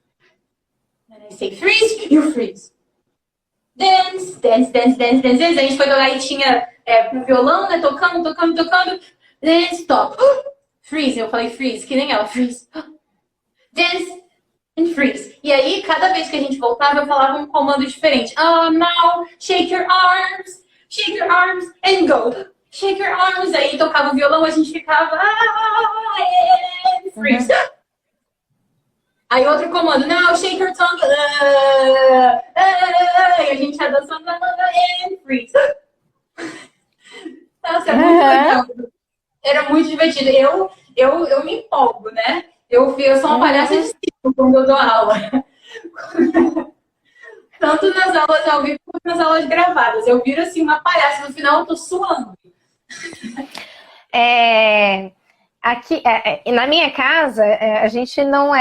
When I say freeze, you freeze. Dance, dance, dance, dance, dance, dance. A gente foi tocar e tinha pro violão, né? Tocando, tocando, tocando. Dance, stop. Freeze. Eu falei freeze, que nem ela. Freeze. Dance and freeze. E aí, cada vez que a gente voltava, eu falava um comando diferente. Now, shake your arms and go. Shake your arms. Aí tocava o violão, a gente ficava and freeze. Aí outro comando, now shake your tongue. E a gente ia dançando and freeze. Nossa, é muito legal. Era muito divertido. Eu me empolgo, né? Eu sou uma palhaça de circo quando eu dou aula. Tanto nas aulas ao vivo quanto nas aulas gravadas. Eu viro assim uma palhaça. No final eu tô suando. Aqui, na minha casa, a gente não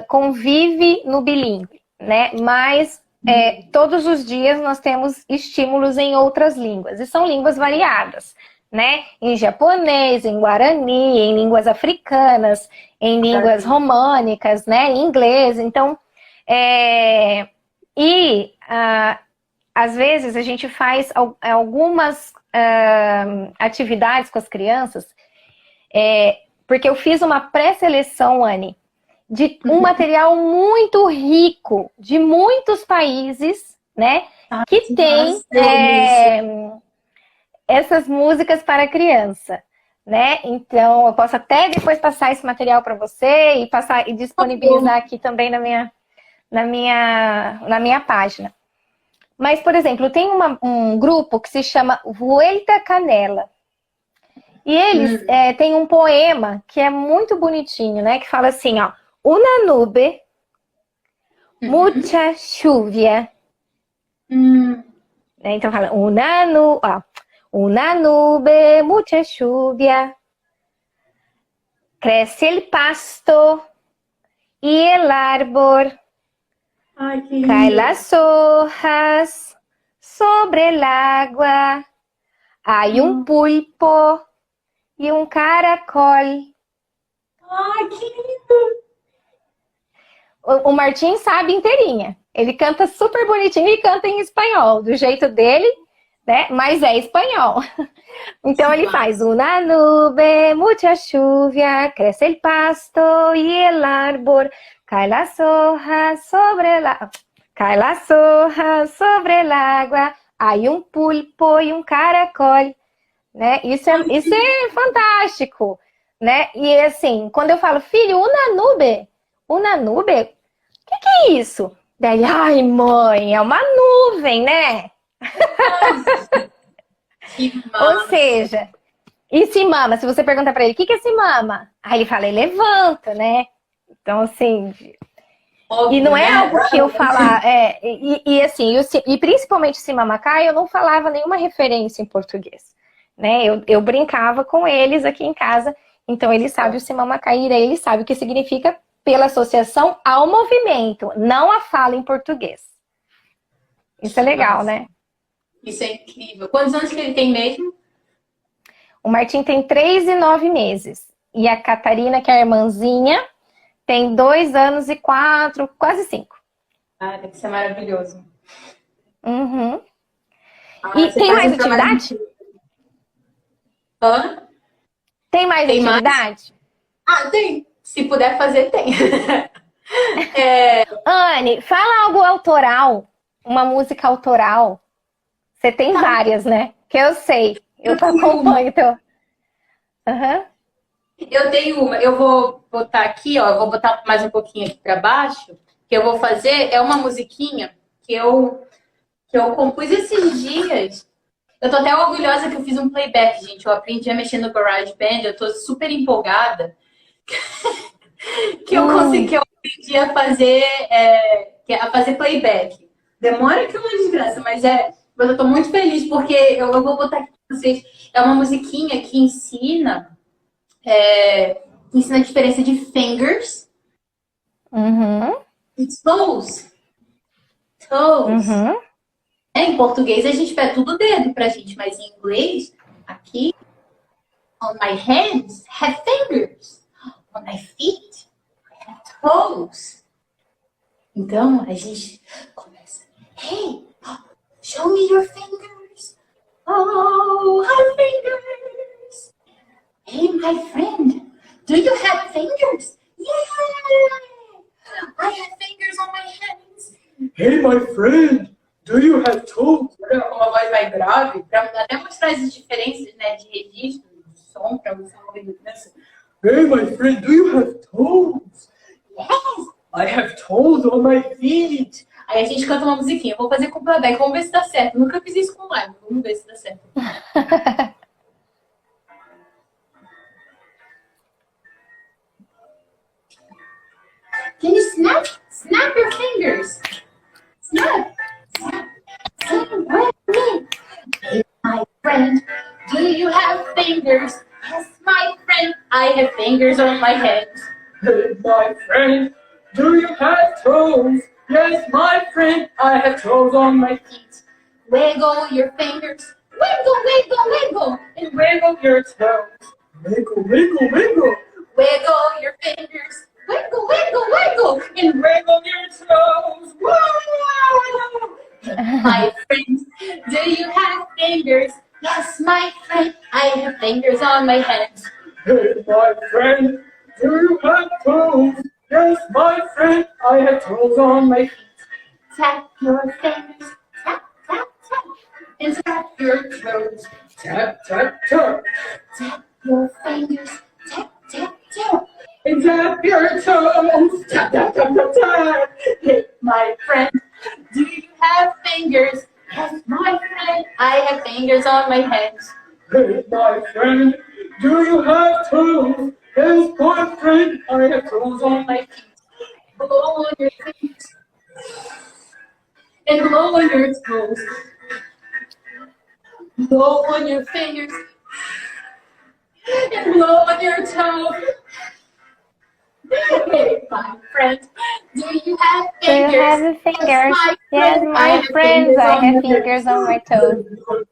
convive no bilíngue, né? Mas todos os dias nós temos estímulos em outras línguas. E são línguas variadas, né? Em japonês, em guarani, em línguas africanas, em línguas românicas, né? Em inglês. Então, às vezes a gente faz algumas atividades com as crianças, porque eu fiz uma pré-seleção, Anne, de um material muito rico, de muitos países, né? Que tem essas músicas para criança, né? Então, eu posso até depois passar esse material para você e disponibilizar aqui também na minha página. Mas, por exemplo, tem um grupo que se chama Vuelta Canela. E eles têm um poema que é muito bonitinho, né? Que fala assim, ó. Una nube, mucha lluvia. Então fala, una nube, mucha lluvia. Crece el pasto y el árbol. Ai, que Cae lindo. las hojas sobre el agua. Hay un pulpo y un caracol. Ai, que lindo. O Martim sabe inteirinha. Ele canta super bonitinho e canta em espanhol, do jeito dele, né? Mas é espanhol. Então ele faz una nube, mucha lluvia, crece el pasto y el árbol, cae las hojas sobre el agua, hay un pulpo y un caracol, né? Isso é fantástico, né? E assim, quando eu falo, filho, una nube, o que é isso? Daí, ai, mãe, é uma nuvem, né? Ou seja, e se mama? Se você perguntar pra ele, o que é se mama? Aí ele fala, ele levanta, né? Então, assim... Óbvio, E não é né? algo que eu falar... E principalmente se mamacai, eu não falava nenhuma referência em português, né? Eu brincava com eles aqui em casa, então ele sabe o se mamacai, e daí ele sabe o que significa pela associação ao movimento, não a fala em português. Isso é legal, né? Isso é incrível. Quantos anos que ele tem mesmo? O Martim tem 3 e 9 meses. E a Catarina, que é a irmãzinha, tem 2 anos e 4, quase 5. Ah, deve ser maravilhoso. Uhum. E tem mais atividade? Hã? Tem mais atividade? Ah, tem. Se puder fazer, tem. Anne, fala algo autoral. Uma música autoral. Você tem várias, né? Que eu sei. Eu acompanho teu... Uhum. Eu tenho uma. Eu vou botar aqui, ó. Eu vou botar mais um pouquinho aqui pra baixo. Que eu vou fazer é uma musiquinha que eu compus esses dias. Eu tô até orgulhosa que eu fiz um playback, gente. Eu aprendi a mexer no GarageBand. Eu tô super empolgada. que eu aprendi a fazer playback. Demora que é uma desgraça, mas eu tô muito feliz porque eu vou botar aqui pra vocês. É uma musiquinha que ensina a diferença de fingers e toes. Toes. Uhum. Em português a gente pega tudo dedo pra gente, mas em inglês, aqui, on my hands, have fingers. On my feet, have toes. Então, a gente começa Hey, show me your fingers. Oh, her fingers. Hey, my friend, do you have fingers? Yeah, I have fingers on my hands. Hey, my friend, do you have toes? Uma voz mais grave, para até mostrar as diferenças, né, de registro, de som, para você ouvir do criança. Hey, my friend, do you have toes? Yes! I have toes on my feet. Aí a gente canta uma musiquinha. Vou fazer com o playback, vamos ver se dá certo. Nunca fiz isso com live, vamos ver se dá certo. Can you snap? Snap your fingers. Snap. Snap. Snap with me. Hey, my friend, do you have fingers? Yes, my friend, I have fingers on my head. Hey, my friend, do you have toes? Yes, my friend, I have toes on my feet. Wiggle your fingers. Wiggle, wiggle, wiggle. And wiggle your toes. Wiggle, wiggle, wiggle. Wiggle your fingers. Wiggle, wiggle, wiggle. And wiggle your toes. Whoa! My friend, do you have fingers? Yes, my friend, I have fingers on my hands. Hey, my friend, do you have toes? Yes, my friend, I have toes on my feet. Tap your fingers. Tap, tap, tap. And tap your toes. Tap, tap, tap. Tap your fingers. Tap, tap, tap. And tap your toes. Tap, tap, tap, tap, tap. Hey, my friend, do you have fingers? Yes, my friend, I have fingers on my hands. Hey, my friend, do you have toes? Yes, my friend, I have toes on my feet. Blow on your fingers. And blow on your toes. Blow on your fingers. And blow on your toes. Hey, my friend, do you have Do you fingers? have fingers? Yes, my friends, I have fingers on my toes,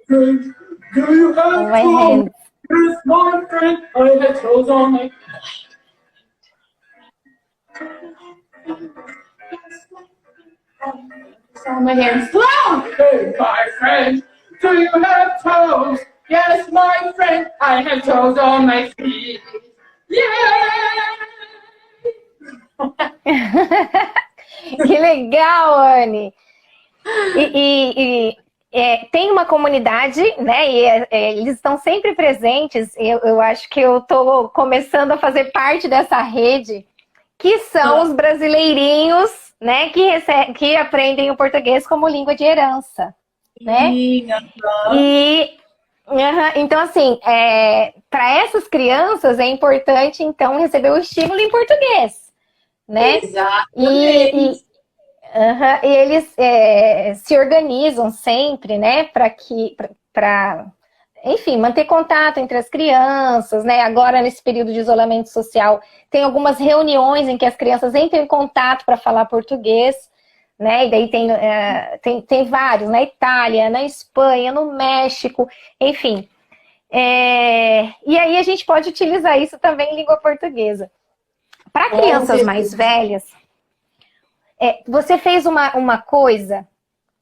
Friend, do you have on my toes? hands. Yes, my friend, I have toes on my On my hands. Blow! Hey, my friend, do you have toes? Yes, my friend, I have toes on my feet. Yeah! Que legal, Anne! Tem uma comunidade, né? Eles estão sempre presentes. Eu acho que eu estou começando a fazer parte dessa rede, que são os brasileirinhos, né? Que aprendem o português como língua de herança, né? Então, assim, para essas crianças é importante, então, receber o estímulo em português, né? Exatamente. E eles se organizam sempre, né, para, enfim, manter contato entre as crianças, né? Agora, nesse período de isolamento social, tem algumas reuniões em que as crianças entram em contato para falar português, né? E daí tem vários, na Itália, na Espanha, no México, enfim. E aí a gente pode utilizar isso também em língua portuguesa. Para crianças mais velhas, você fez uma coisa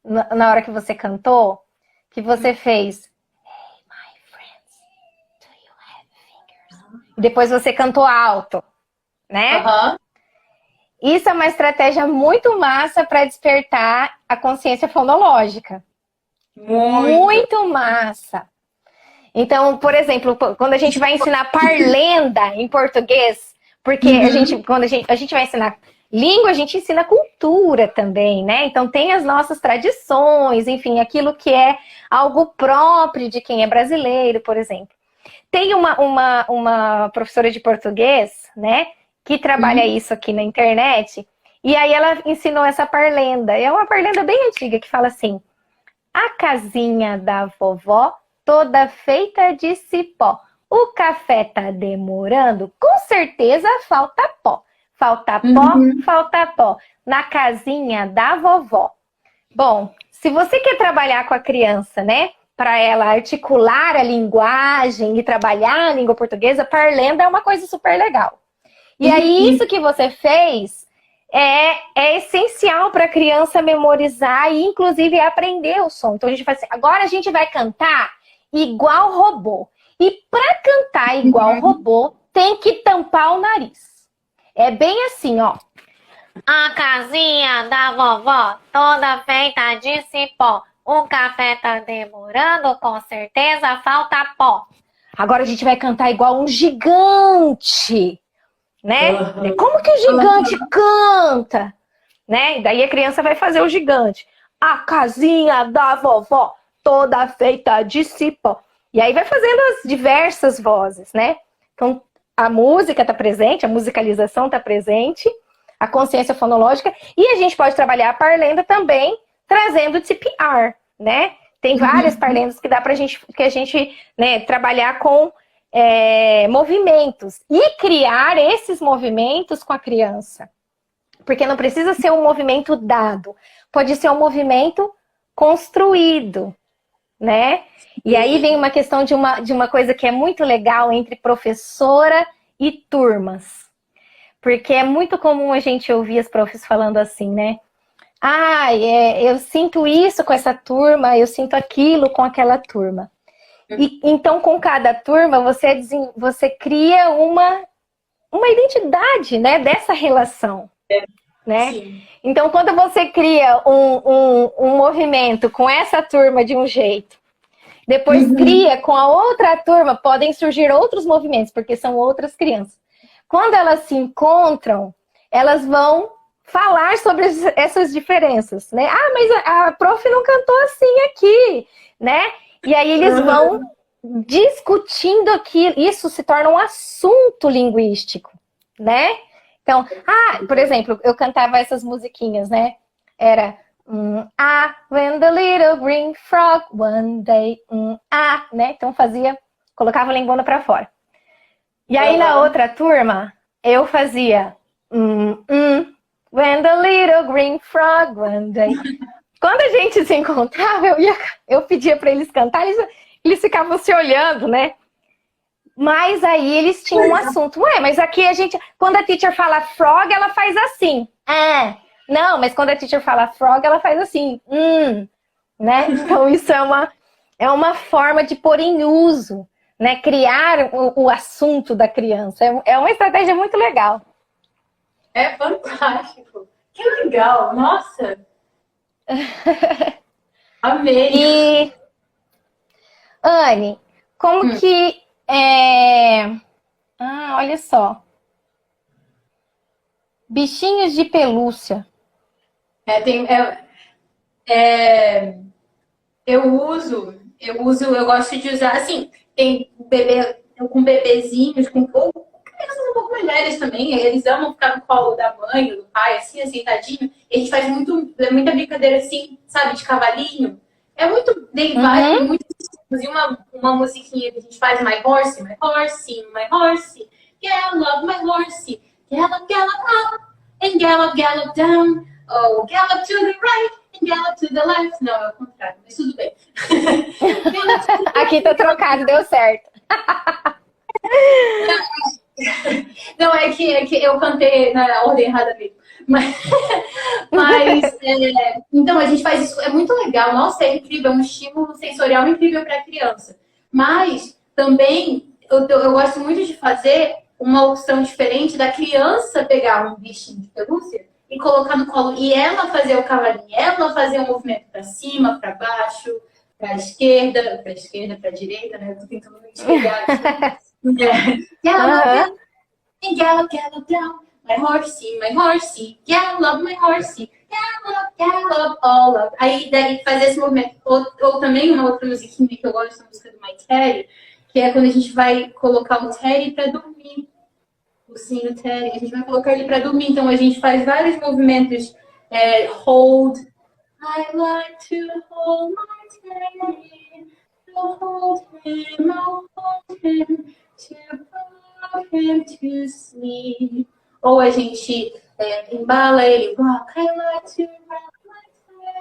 na hora que você cantou, que você fez Hey, my friends, do you have fingers? E depois você cantou alto, né? Isso é uma estratégia muito massa para despertar a consciência fonológica. Muito massa. Então, por exemplo, quando a gente vai ensinar parlenda em português, porque quando a gente vai ensinar língua, a gente ensina cultura também, né? Então tem as nossas tradições, enfim, aquilo que é algo próprio de quem é brasileiro, por exemplo. Tem uma professora de português, né, que trabalha isso aqui na internet, e aí ela ensinou essa parlenda. É uma parlenda bem antiga que fala assim: a casinha da vovó toda feita de cipó. O café tá demorando, com certeza falta pó. Falta pó, falta pó. Na casinha da vovó. Bom, se você quer trabalhar com a criança, né, para ela articular a linguagem e trabalhar a língua portuguesa, parlenda é uma coisa super legal. E aí, isso que você fez é essencial para a criança memorizar e, inclusive, aprender o som. Então, a gente faz assim, agora a gente vai cantar igual robô. E para cantar igual robô, tem que tampar o nariz. É bem assim, ó. A casinha da vovó, toda feita de cipó. O café tá demorando, com certeza falta pó. Agora a gente vai cantar igual um gigante, né? Como que o gigante canta? Né? E daí a criança vai fazer o gigante. A casinha da vovó, toda feita de cipó. E aí vai fazendo as diversas vozes, né? Então, a música está presente, a musicalização está presente, a consciência fonológica, e a gente pode trabalhar a parlenda também, trazendo CPR, né? Tem várias parlendas que dá pra gente, né, trabalhar com movimentos e criar esses movimentos com a criança. Porque não precisa ser um movimento dado, pode ser um movimento construído, né? E aí vem uma questão de uma coisa que é muito legal entre professora e turmas. Porque é muito comum a gente ouvir as profs falando assim, né? Eu sinto isso com essa turma, eu sinto aquilo com aquela turma. E, então, com cada turma, você cria uma identidade, né, dessa relação. Né? Então, quando você cria um movimento com essa turma de um jeito, depois cria com a outra turma, podem surgir outros movimentos, porque são outras crianças. Quando elas se encontram, elas vão falar sobre essas diferenças, né? Mas a prof não cantou assim aqui, né? E aí eles vão discutindo aquilo, isso se torna um assunto linguístico, né? Então, por exemplo, eu cantava essas musiquinhas, né? Era when the little green frog one day, né? Então colocava a lingona pra fora. E aí na outra turma, eu fazia when the little green frog one day. Quando a gente se encontrava, eu pedia pra eles cantar, eles ficavam se olhando, né? Mas aí eles tinham um assunto. Mas aqui quando a teacher fala frog, ela faz assim. Não, mas quando a teacher fala frog, ela faz assim. Né? Então isso é uma forma de pôr em uso, né? Criar o assunto da criança. É uma estratégia muito legal. É fantástico. Que legal. Nossa. Amei. E, Anne, como que... olha só. Bichinhos de pelúcia. Eu gosto de usar, assim, tem com bebezinhos, ou crianças um pouco mais velhas também, eles amam ficar no colo da mãe ou do pai, assim, sentadinho, e a gente faz muita brincadeira, assim, sabe, de cavalinho. É muito derivado, muito. E uma musiquinha que a gente faz, my horsey, my horsey, my horsey, gallop, my horsey, gallop, gallop up, and gallop, gallop down, oh, gallop to the right, and gallop to the left. Não, é o contrário, mas tudo bem. Aqui tá trocado, deu certo. Não, é que eu cantei na ordem errada mesmo. Então a gente faz isso, é muito legal, nossa, é incrível, é um estímulo sensorial incrível para a criança. Mas também eu gosto muito de fazer uma opção diferente da criança pegar um bichinho de pelúcia e colocar no colo e ela fazer o cavalinho, ela fazer o movimento para cima, para baixo, para esquerda, para direita, né? Eu tô tentando me explicar aqui. Gallop, gallop, gallop down. My horsey, gallop, my horsey, gallop, gallop, all up. Aí daí fazer esse movimento. Ou também uma outra musiquinha que eu gosto, a música do My Teddy, que é quando a gente vai colocar o Teddy para dormir. O ursinho Teddy, a gente vai colocar ele para dormir. Então a gente faz vários movimentos. Hold. I like to hold my Teddy. I'll hold him, to put him to sleep. Ou a gente embala ele, rock, I like to rock my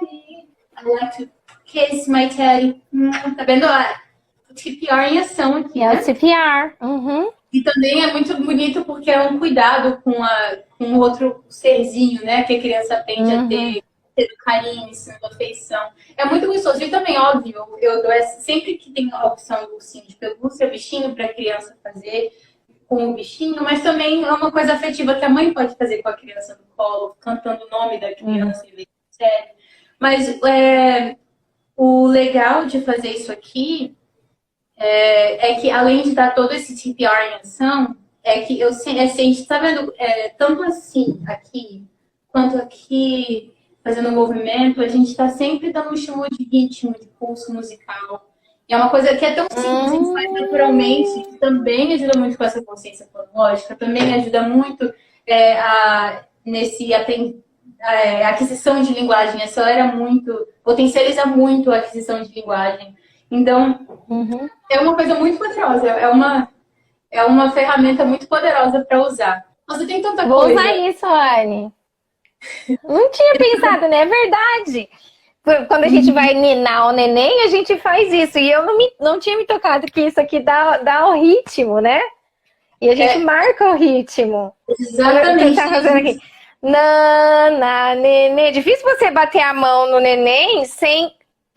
teddy, I like to kiss my teddy. Tá vendo? O CPR em ação aqui, É né? o CPR. E também é muito bonito porque é um cuidado com o outro serzinho, né? Que a criança aprende a Uhum. ter carinho, ensinando afeição. É muito gostoso. E também, óbvio, eu dou sempre que tem a opção do ursinho de pelúcia, bichinho para a criança fazer com o bichinho, mas também é uma coisa afetiva que a mãe pode fazer com a criança no colo, cantando o nome da Uhum. criança e lendo série. Mas o legal de fazer isso aqui é que, além de dar todo esse CPR em ação, é que a gente está vendo, tanto assim aqui, quanto aqui, fazendo o movimento, a gente está sempre dando um estímulo de ritmo, de pulso musical. E é uma coisa que é tão simples, a gente faz naturalmente, que também ajuda muito com essa consciência fonológica, também ajuda muito nesse aquisição de linguagem, acelera muito, potencializa muito a aquisição de linguagem. Então, Uhum. é uma coisa muito poderosa, é uma ferramenta muito poderosa para usar. Você tem tanta Vou coisa. usar isso, Anne. Não tinha pensado, né? É verdade. Quando a gente vai ninar o neném, a gente faz isso. E eu não tinha me tocado que isso aqui dá o ritmo, né? E a gente marca o ritmo. Exatamente. Você tá fazendo aqui. Nana, nenê. Difícil você bater a mão no neném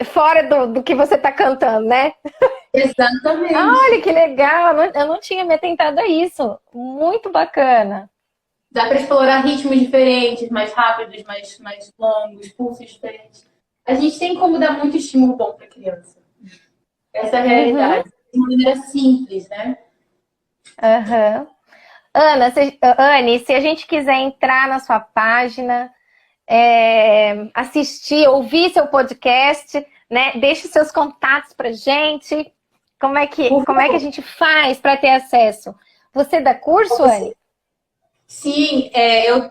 fora do que você tá cantando, né? Exatamente. Olha que legal. Eu não tinha me atentado a isso. Muito bacana. Dá para explorar ritmos diferentes, mais rápidos, mais longos, pulsos diferentes. A gente tem como dar muito estímulo bom para criança. Essa é a realidade. De uma maneira simples, né? Uhum. Anne, se a gente quiser entrar na sua página, assistir, ouvir seu podcast, né? Deixe seus contatos pra gente. Como é que a gente faz para ter acesso? Você dá curso, Anne? Sim,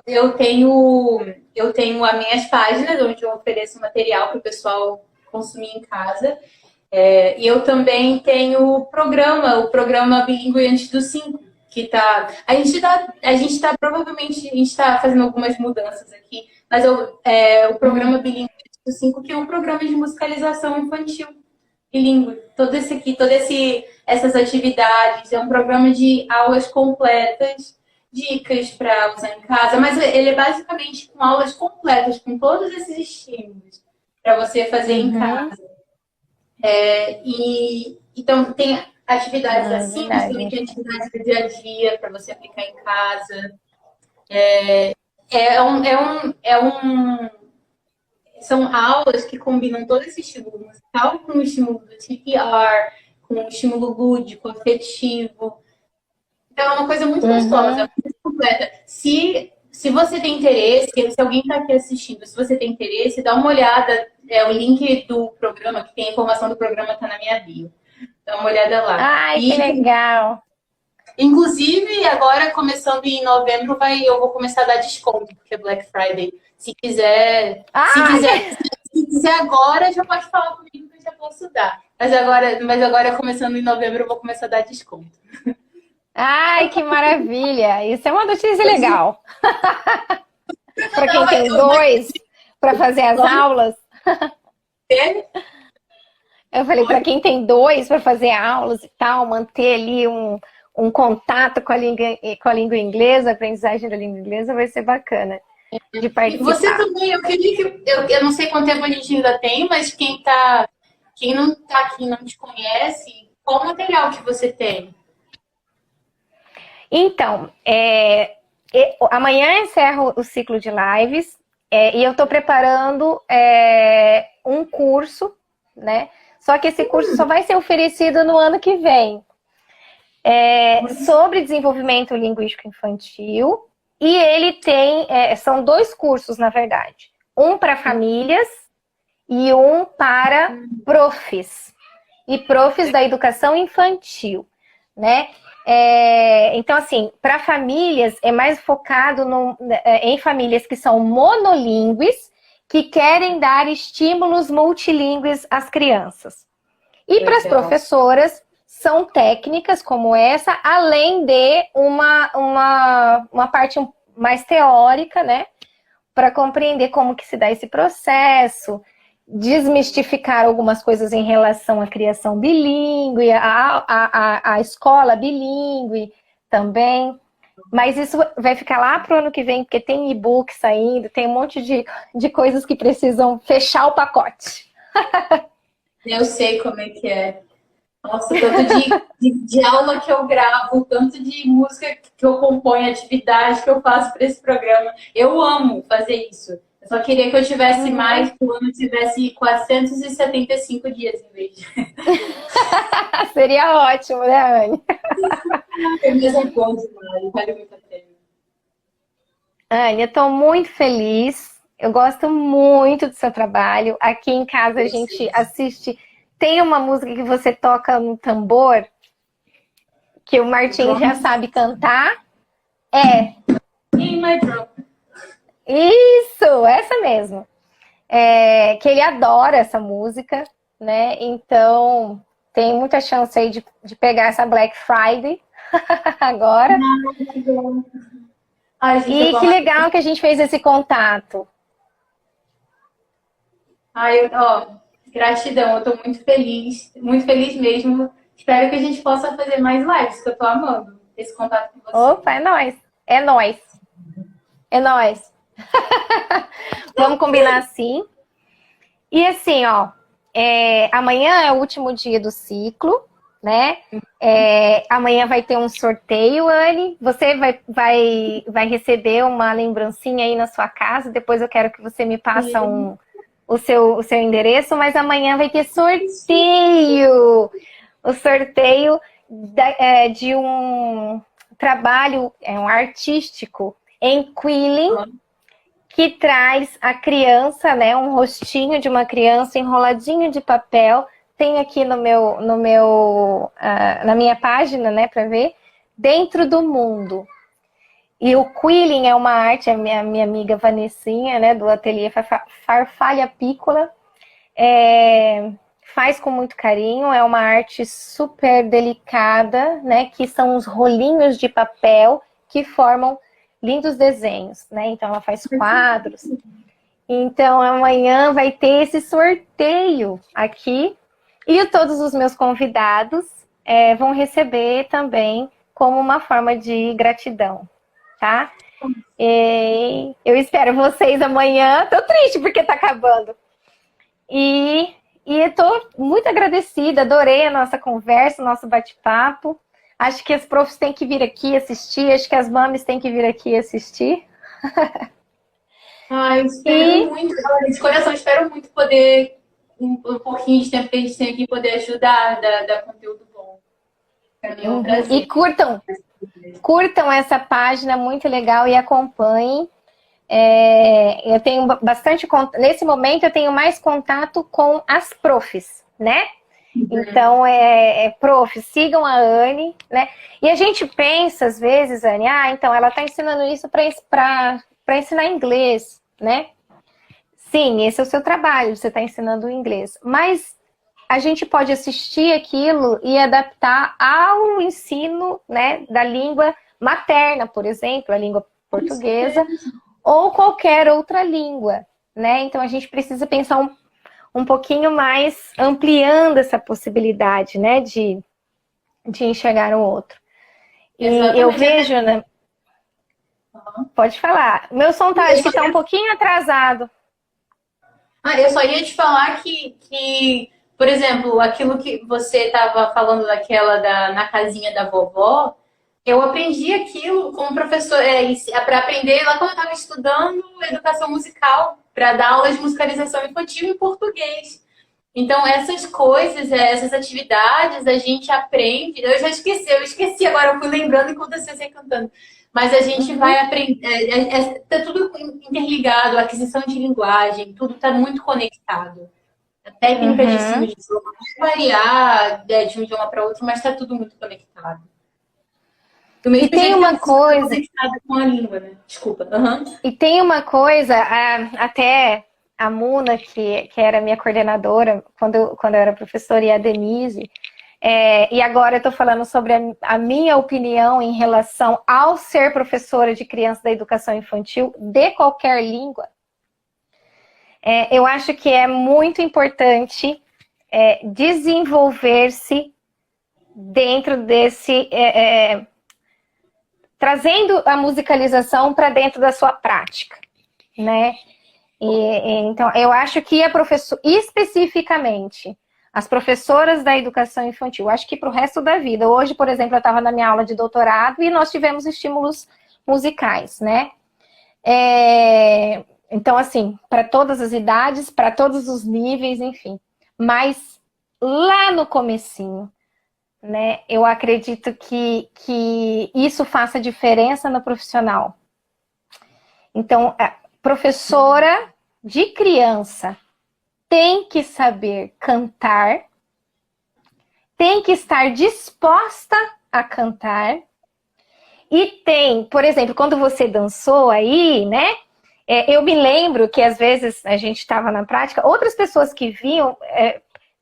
eu tenho as minhas páginas onde eu ofereço material para o pessoal consumir em casa. E eu também tenho o programa Bilíngue antes dos 5, que tá. A gente tá provavelmente, a gente tá fazendo algumas mudanças aqui, mas o programa Bilíngue antes dos 5, que é um programa de musicalização infantil bilíngue. Essas atividades, é um programa de aulas completas, dicas para usar em casa, mas ele é basicamente com aulas completas, com todos esses estímulos para você fazer em casa. Então tem atividades assim, mas também tem atividades do dia a dia para você aplicar em casa. São aulas que combinam todo esse estímulo musical com o estímulo do TPR, com o estímulo lúdico, afetivo. Então é uma coisa muito gostosa, muito completa. Se você tem interesse, se alguém está aqui assistindo, se você tem interesse, dá uma olhada. O link do programa, que tem a informação do programa, está na minha bio. Dá uma olhada lá. Ai, que legal! Inclusive, agora, começando em novembro, eu vou começar a dar desconto, porque é Black Friday. Se quiser agora, já pode falar comigo que eu já posso dar. Mas agora, começando em novembro, eu vou começar a dar desconto. Ai, que maravilha! Isso é uma notícia legal. Para quem tem dois para fazer as aulas. Eu falei, para quem tem dois para fazer aulas e tal, manter ali um contato com a língua inglesa, a aprendizagem da língua inglesa, vai ser bacana de participar. Você também, eu não sei quanto tempo a gente ainda tem, mas quem não está aqui não te conhece, qual material que você tem? Então, amanhã encerro o ciclo de lives e eu estou preparando um curso, né? Só que esse curso só vai ser oferecido no ano que vem. Sobre desenvolvimento linguístico infantil. E ele tem, são 2 cursos, na verdade. Um para famílias e um para profs. E profs da educação infantil, né? Então, assim, para famílias é mais focado em famílias que são monolíngues, que querem dar estímulos multilíngues às crianças. E para as professoras, são técnicas como essa, além de uma parte mais teórica, né? Para compreender como que se dá esse processo, desmistificar algumas coisas em relação à criação bilíngue, à escola bilíngue, também. Mas isso vai ficar lá pro ano que vem, porque tem e-book saindo, tem um monte de coisas que precisam fechar o pacote. Eu sei como é que é. Nossa, tanto de aula que eu gravo, tanto de música que eu componho, atividade que eu faço para esse programa. Eu amo fazer isso. Eu só queria que eu tivesse mais, que o ano tivesse 475 dias em vez de. Seria ótimo, né, Anne? Mas é bom demais, vale muito a pena. Anne, eu estou muito feliz. Eu gosto muito do seu trabalho. Aqui em casa a gente assiste. Tem uma música que você toca no tambor, que o Martim já sabe cantar. É. In my drum. Isso, essa mesmo. Que ele adora essa música, né? Então tem muita chance aí de pegar essa Black Friday agora. Ai, gente, E que legal que a gente fez esse contato. Ai, gratidão, eu tô muito feliz mesmo. Espero que a gente possa fazer mais lives, que eu tô amando esse contato com você. Opa, é nóis. É nóis. É nóis. Vamos combinar assim. E assim, amanhã é o último dia do ciclo, né? Amanhã vai ter um sorteio, Anne. Você vai receber uma lembrancinha aí na sua casa. Depois eu quero que você me passa o seu endereço, mas amanhã vai ter sorteio. O sorteio de um trabalho um artístico em quilling, que traz a criança, né, um rostinho de uma criança enroladinho de papel. Tem aqui na minha página, né, para ver, dentro do mundo. E o quilling é uma arte, a minha amiga Vanessinha, né, do ateliê Farfalha Piccola, faz com muito carinho. É uma arte super delicada, né, que são os rolinhos de papel que formam lindos desenhos, né? Então ela faz quadros. Então amanhã vai ter esse sorteio aqui e todos os meus convidados vão receber também como uma forma de gratidão, tá? E eu espero vocês amanhã. Tô triste porque tá acabando. E eu tô muito agradecida, adorei a nossa conversa, o nosso bate-papo. Acho que as profs têm que vir aqui assistir, acho que as mames têm que vir aqui assistir. Ai, espero muito, de coração, espero muito poder, um pouquinho de tempo que a gente tem aqui, poder ajudar, dar conteúdo bom. Pra mim é um prazer. E curtam essa página, muito legal, e acompanhem. Eu tenho bastante contato, nesse momento eu tenho mais contato com as profs, né? Então, prof, sigam a Anne, né? E a gente pensa, às vezes, Anne, então ela está ensinando isso para ensinar inglês, né? Sim, esse é o seu trabalho, você está ensinando o inglês. Mas a gente pode assistir aquilo e adaptar ao ensino, né, da língua materna, por exemplo, a língua portuguesa, ou qualquer outra língua, né? Então a gente precisa pensar um pouquinho mais, ampliando essa possibilidade, né, de enxergar o outro. E eu vejo, né? Pode falar. Meu som acho que está um pouquinho atrasado. Eu só ia te falar que, por exemplo, aquilo que você estava falando na casinha da vovó, eu aprendi aquilo como professor, para aprender lá quando eu estava estudando educação musical, para dar aulas de musicalização infantil em português. Então, essas coisas, essas atividades, a gente aprende. Eu esqueci agora, eu fui lembrando enquanto você ia cantando. Mas a gente vai aprender. Está tudo interligado, a aquisição de linguagem, tudo está muito conectado. A técnica de ensino de idioma pode variar de um idioma para outro, mas está tudo muito conectado. Do mesmo e tem uma coisa conectada com a língua, né? Desculpa. E tem uma coisa, até a Muna, que era minha coordenadora quando eu era professora, e a Denise, e agora eu estou falando sobre a minha opinião em relação ao ser professora de criança da educação infantil de qualquer língua. Eu acho que é muito importante desenvolver-se dentro trazendo a musicalização para dentro da sua prática, né? Então, eu acho que especificamente, as professoras da educação infantil, acho que para o resto da vida. Hoje, por exemplo, eu estava na minha aula de doutorado e nós tivemos estímulos musicais, né? Então, assim, para todas as idades, para todos os níveis, enfim. Mas lá no comecinho, né, eu acredito que isso faça diferença no profissional. Então, a professora de criança tem que saber cantar, tem que estar disposta a cantar, e tem, por exemplo, quando você dançou aí, né, eu me lembro que às vezes a gente estava na prática, outras pessoas que vinham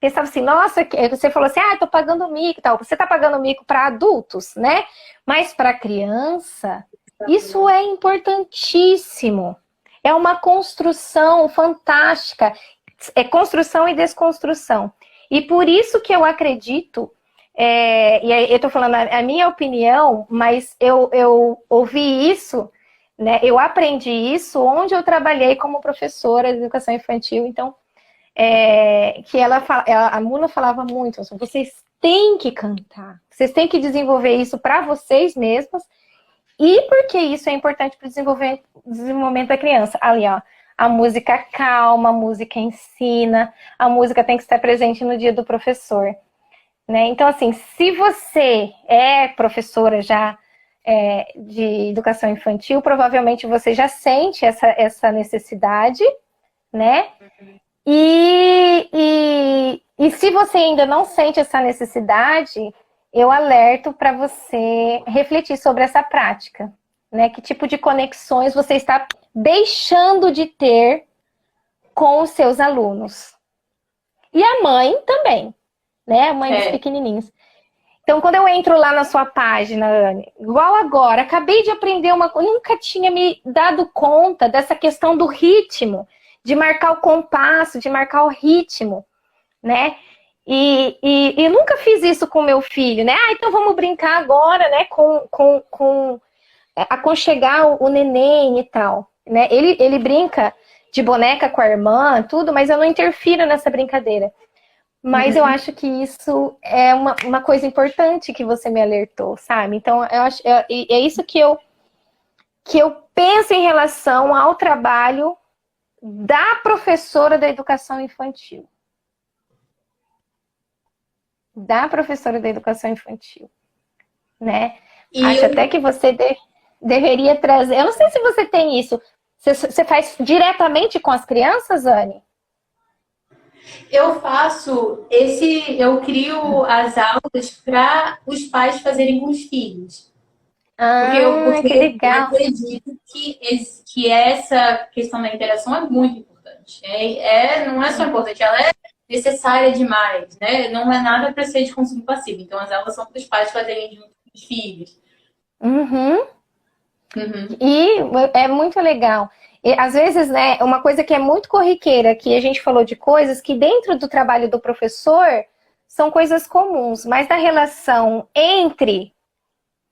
pensavam assim, nossa, você falou assim, eu tô pagando mico e tal, você tá pagando mico para adultos, né, mas para criança, isso é importantíssimo, é uma construção fantástica, é construção e desconstrução. E por isso que eu acredito, e aí eu tô falando a minha opinião, mas eu ouvi isso, né? Eu aprendi isso onde eu trabalhei como professora de educação infantil. Então, que a Muna falava muito, assim, vocês têm que cantar, vocês têm que desenvolver isso para vocês mesmas, e porque isso é importante para o desenvolvimento da criança. Ali, ó. A música calma, a música ensina, a música tem que estar presente no dia do professor, né? Então, assim, se você é professora já de educação infantil, provavelmente você já sente essa necessidade, né? E se você ainda não sente essa necessidade, eu alerto para você refletir sobre essa prática, né? Que tipo de conexões você está deixando de ter com os seus alunos. E a mãe também, né? A mãe dos pequenininhos. Então, quando eu entro lá na sua página, Anne, igual agora, acabei de aprender uma coisa, nunca tinha me dado conta dessa questão do ritmo, de marcar o compasso, de marcar o ritmo, né? E nunca fiz isso com meu filho, né? Então vamos brincar agora, né? Com aconchegar o neném e tal, né? Ele brinca de boneca com a irmã, tudo, mas eu não interfiro nessa brincadeira. Mas eu acho que isso é uma coisa importante que você me alertou, sabe? Então, eu acho, é isso que eu penso em relação ao trabalho da professora da educação infantil. Da professora da educação infantil, né? Acho até que você deveria trazer... Eu não sei se você tem isso. Você faz diretamente com as crianças, Anne? Eu faço eu crio as aulas para os pais fazerem com os filhos. Porque que legal. Eu acredito que essa questão da interação é muito importante. Não é só importante, ela é necessária demais, né? Não é nada para ser de consumo passivo. Então, as aulas são para os pais fazerem junto com os filhos. E é muito legal. E, às vezes, né, uma coisa que é muito corriqueira, que a gente falou de coisas que dentro do trabalho do professor são coisas comuns, mas da relação entre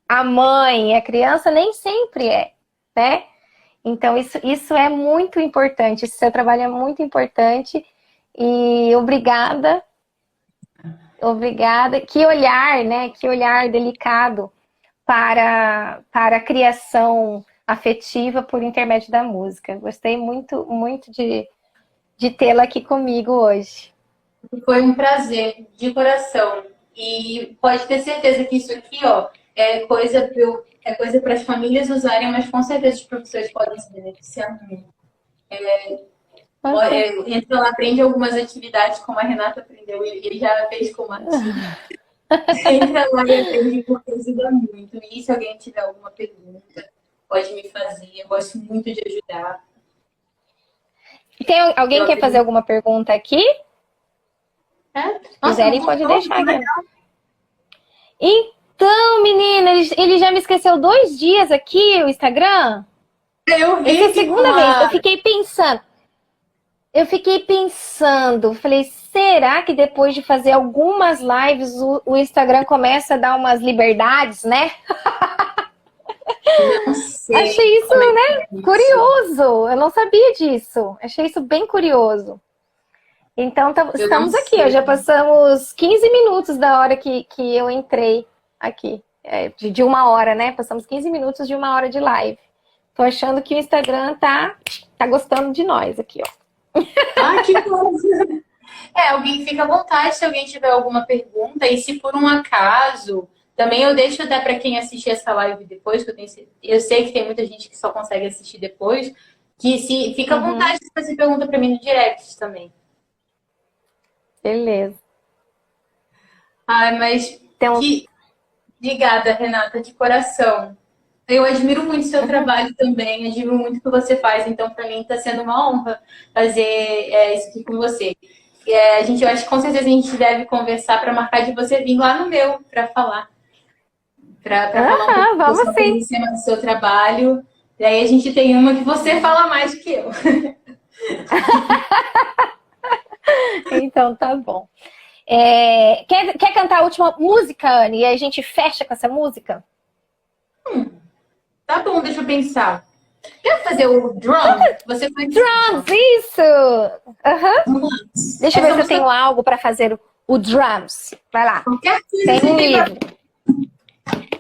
a mãe e a criança nem sempre né? Então, isso é muito importante. Esse seu trabalho é muito importante. E obrigada. Que olhar, né? Que olhar delicado para a criação afetiva por intermédio da música. Gostei muito, muito de tê-la aqui comigo hoje. Foi um prazer, de coração. E pode ter certeza que isso aqui, ó, é coisa para as famílias usarem, mas com certeza os professores podem se beneficiar muito. Entra lá, aprende algumas atividades, como a Renata aprendeu, e ele já fez com o Martinho. Entra lá e aprende, porque ajuda muito. E se alguém tiver alguma pergunta, pode me fazer. Eu gosto muito de ajudar. Tem alguém que quer fazer alguma pergunta aqui? Se quiserem, pode deixar aqui. Então, menina, ele já me esqueceu 2 dias aqui, o Instagram. Eu vi. Essa é a segunda vez. Eu fiquei pensando, falei, será que depois de fazer algumas lives o Instagram começa a dar umas liberdades, né? Não sei Achei isso, como é que né, é isso. curioso. Eu não sabia disso. Achei isso bem curioso. Então, Eu não estamos aqui. sei. Já passamos 15 minutos da hora que eu entrei aqui. De uma hora, né? Passamos 15 minutos de uma hora de live. Tô achando que o Instagram tá gostando de nós aqui, ó. Ah, que bom! Alguém fica à vontade se alguém tiver alguma pergunta. E se por um acaso, também eu deixo até para quem assistir essa live depois, que eu sei que tem muita gente que só consegue assistir depois, que se fica à vontade de fazer pergunta para mim no direct também. Beleza. Ai, mas Então, que obrigada, Renata, de coração. Eu admiro muito o seu trabalho também, admiro muito o que você faz, então para mim está sendo uma honra fazer isso aqui com você. Eu acho que com certeza a gente deve conversar para marcar de você vir lá no meu para falar. Para falar um pouco da vamos sua sim. conhecimento do seu trabalho. E aí a gente tem uma que você fala mais que eu. Então, tá bom. Quer cantar a última música, Anne? E aí a gente fecha com essa música? Tá bom, deixa eu pensar. Quer fazer o drum? Você faz Drums, isso! Aham. Deixa eu ver se eu tenho algo para fazer o drums. Vai lá. Qualquer coisa Tem que um tem pra... livro.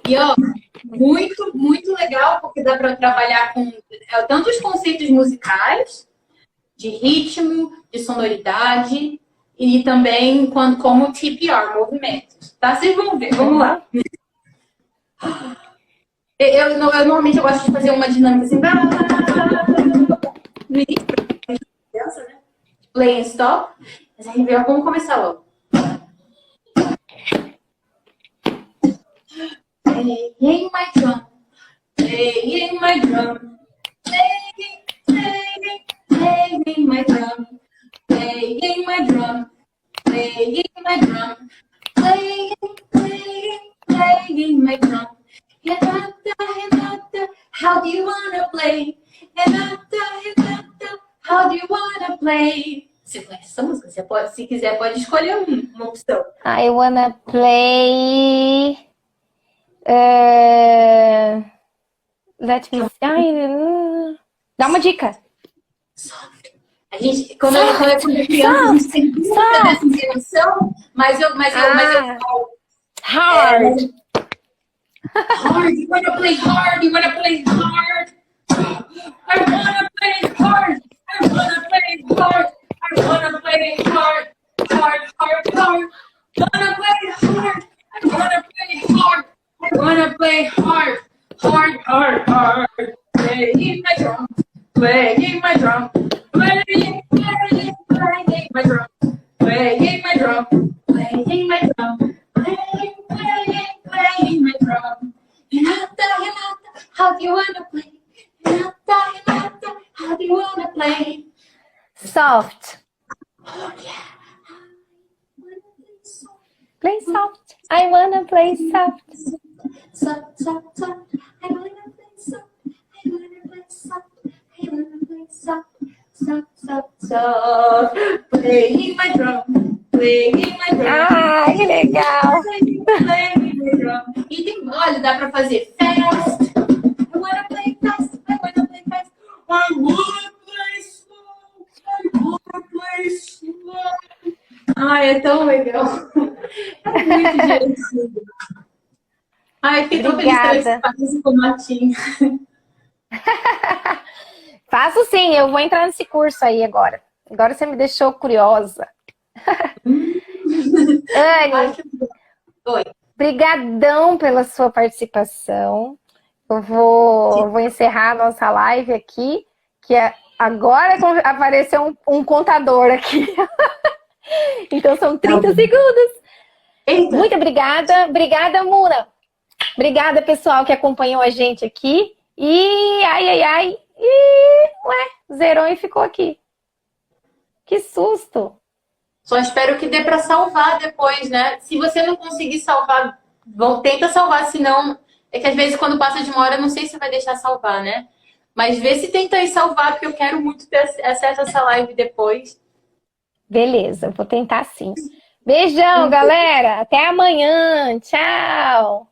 E ó, muito, muito legal, porque dá para trabalhar com tanto os conceitos musicais, de ritmo, de sonoridade, e também como TPR, movimentos. Tá? Vocês vão ver, vamos lá. Eu normalmente eu gosto de fazer uma dinâmica assim. No início, criança, né? Play and stop. Mas aí vamos começar logo. Playing my drum, playing my drum, playing my drum, playing my drum, playing my drum, playing my drum. Renata, how do you wanna play? Renata, how do you wanna play? Você conhece essa música? Você pode, se quiser, pode escolher uma opção. I wanna play. Let me. Dá uma dica. Soft. A gente, quando é criança, a gente tem muita dessa interação, mas eu falo. Hard. Hard, you wanna play hard, you wanna play hard. I wanna play hard, I wanna play hard, I wanna play hard, hard, hard, hard. Wanna play hard, I wanna play hard, I wanna play hard, hard, hard, hard. Playing my drum, playing my drum, playing my drum, playing my drum, playing my drum, playing my drum. Renata, how do you wanna play? Renata, how do you wanna play? Soft. Oh yeah. Play soft. I wanna play soft. Soft, soft, soft. I wanna play soft. I wanna play soft. I wanna play soft. Soft, soft, soft. Playing my drum. Playing my drum. Que legal. Playing my drum. E tem, olha, dá pra fazer fast. I wanna play fast. I wanna play fast. I wanna play slow. I wanna play slow. Ai, é tão legal. É muito divertido. Ai, fiquei tão feliz que você faz isso com o Martim. Faço sim, eu vou entrar nesse curso aí agora. Agora você me deixou curiosa. Anne, Oi. brigadão pela sua participação. Eu vou encerrar a nossa live aqui, que agora apareceu um contador aqui. Então são 30 segundos. Eita. Muito obrigada. Obrigada, Muna. Obrigada, pessoal, que acompanhou a gente aqui. E ai. Zerou e ficou aqui. Que susto. Só espero que dê para salvar depois, né? Se você não conseguir salvar, tenta salvar, senão... É que às vezes quando passa de uma hora, eu não sei se vai deixar salvar, né? Mas vê se tenta aí salvar, porque eu quero muito ter acesso a essa live depois. Beleza, vou tentar sim. Beijão, galera. Até amanhã. Tchau.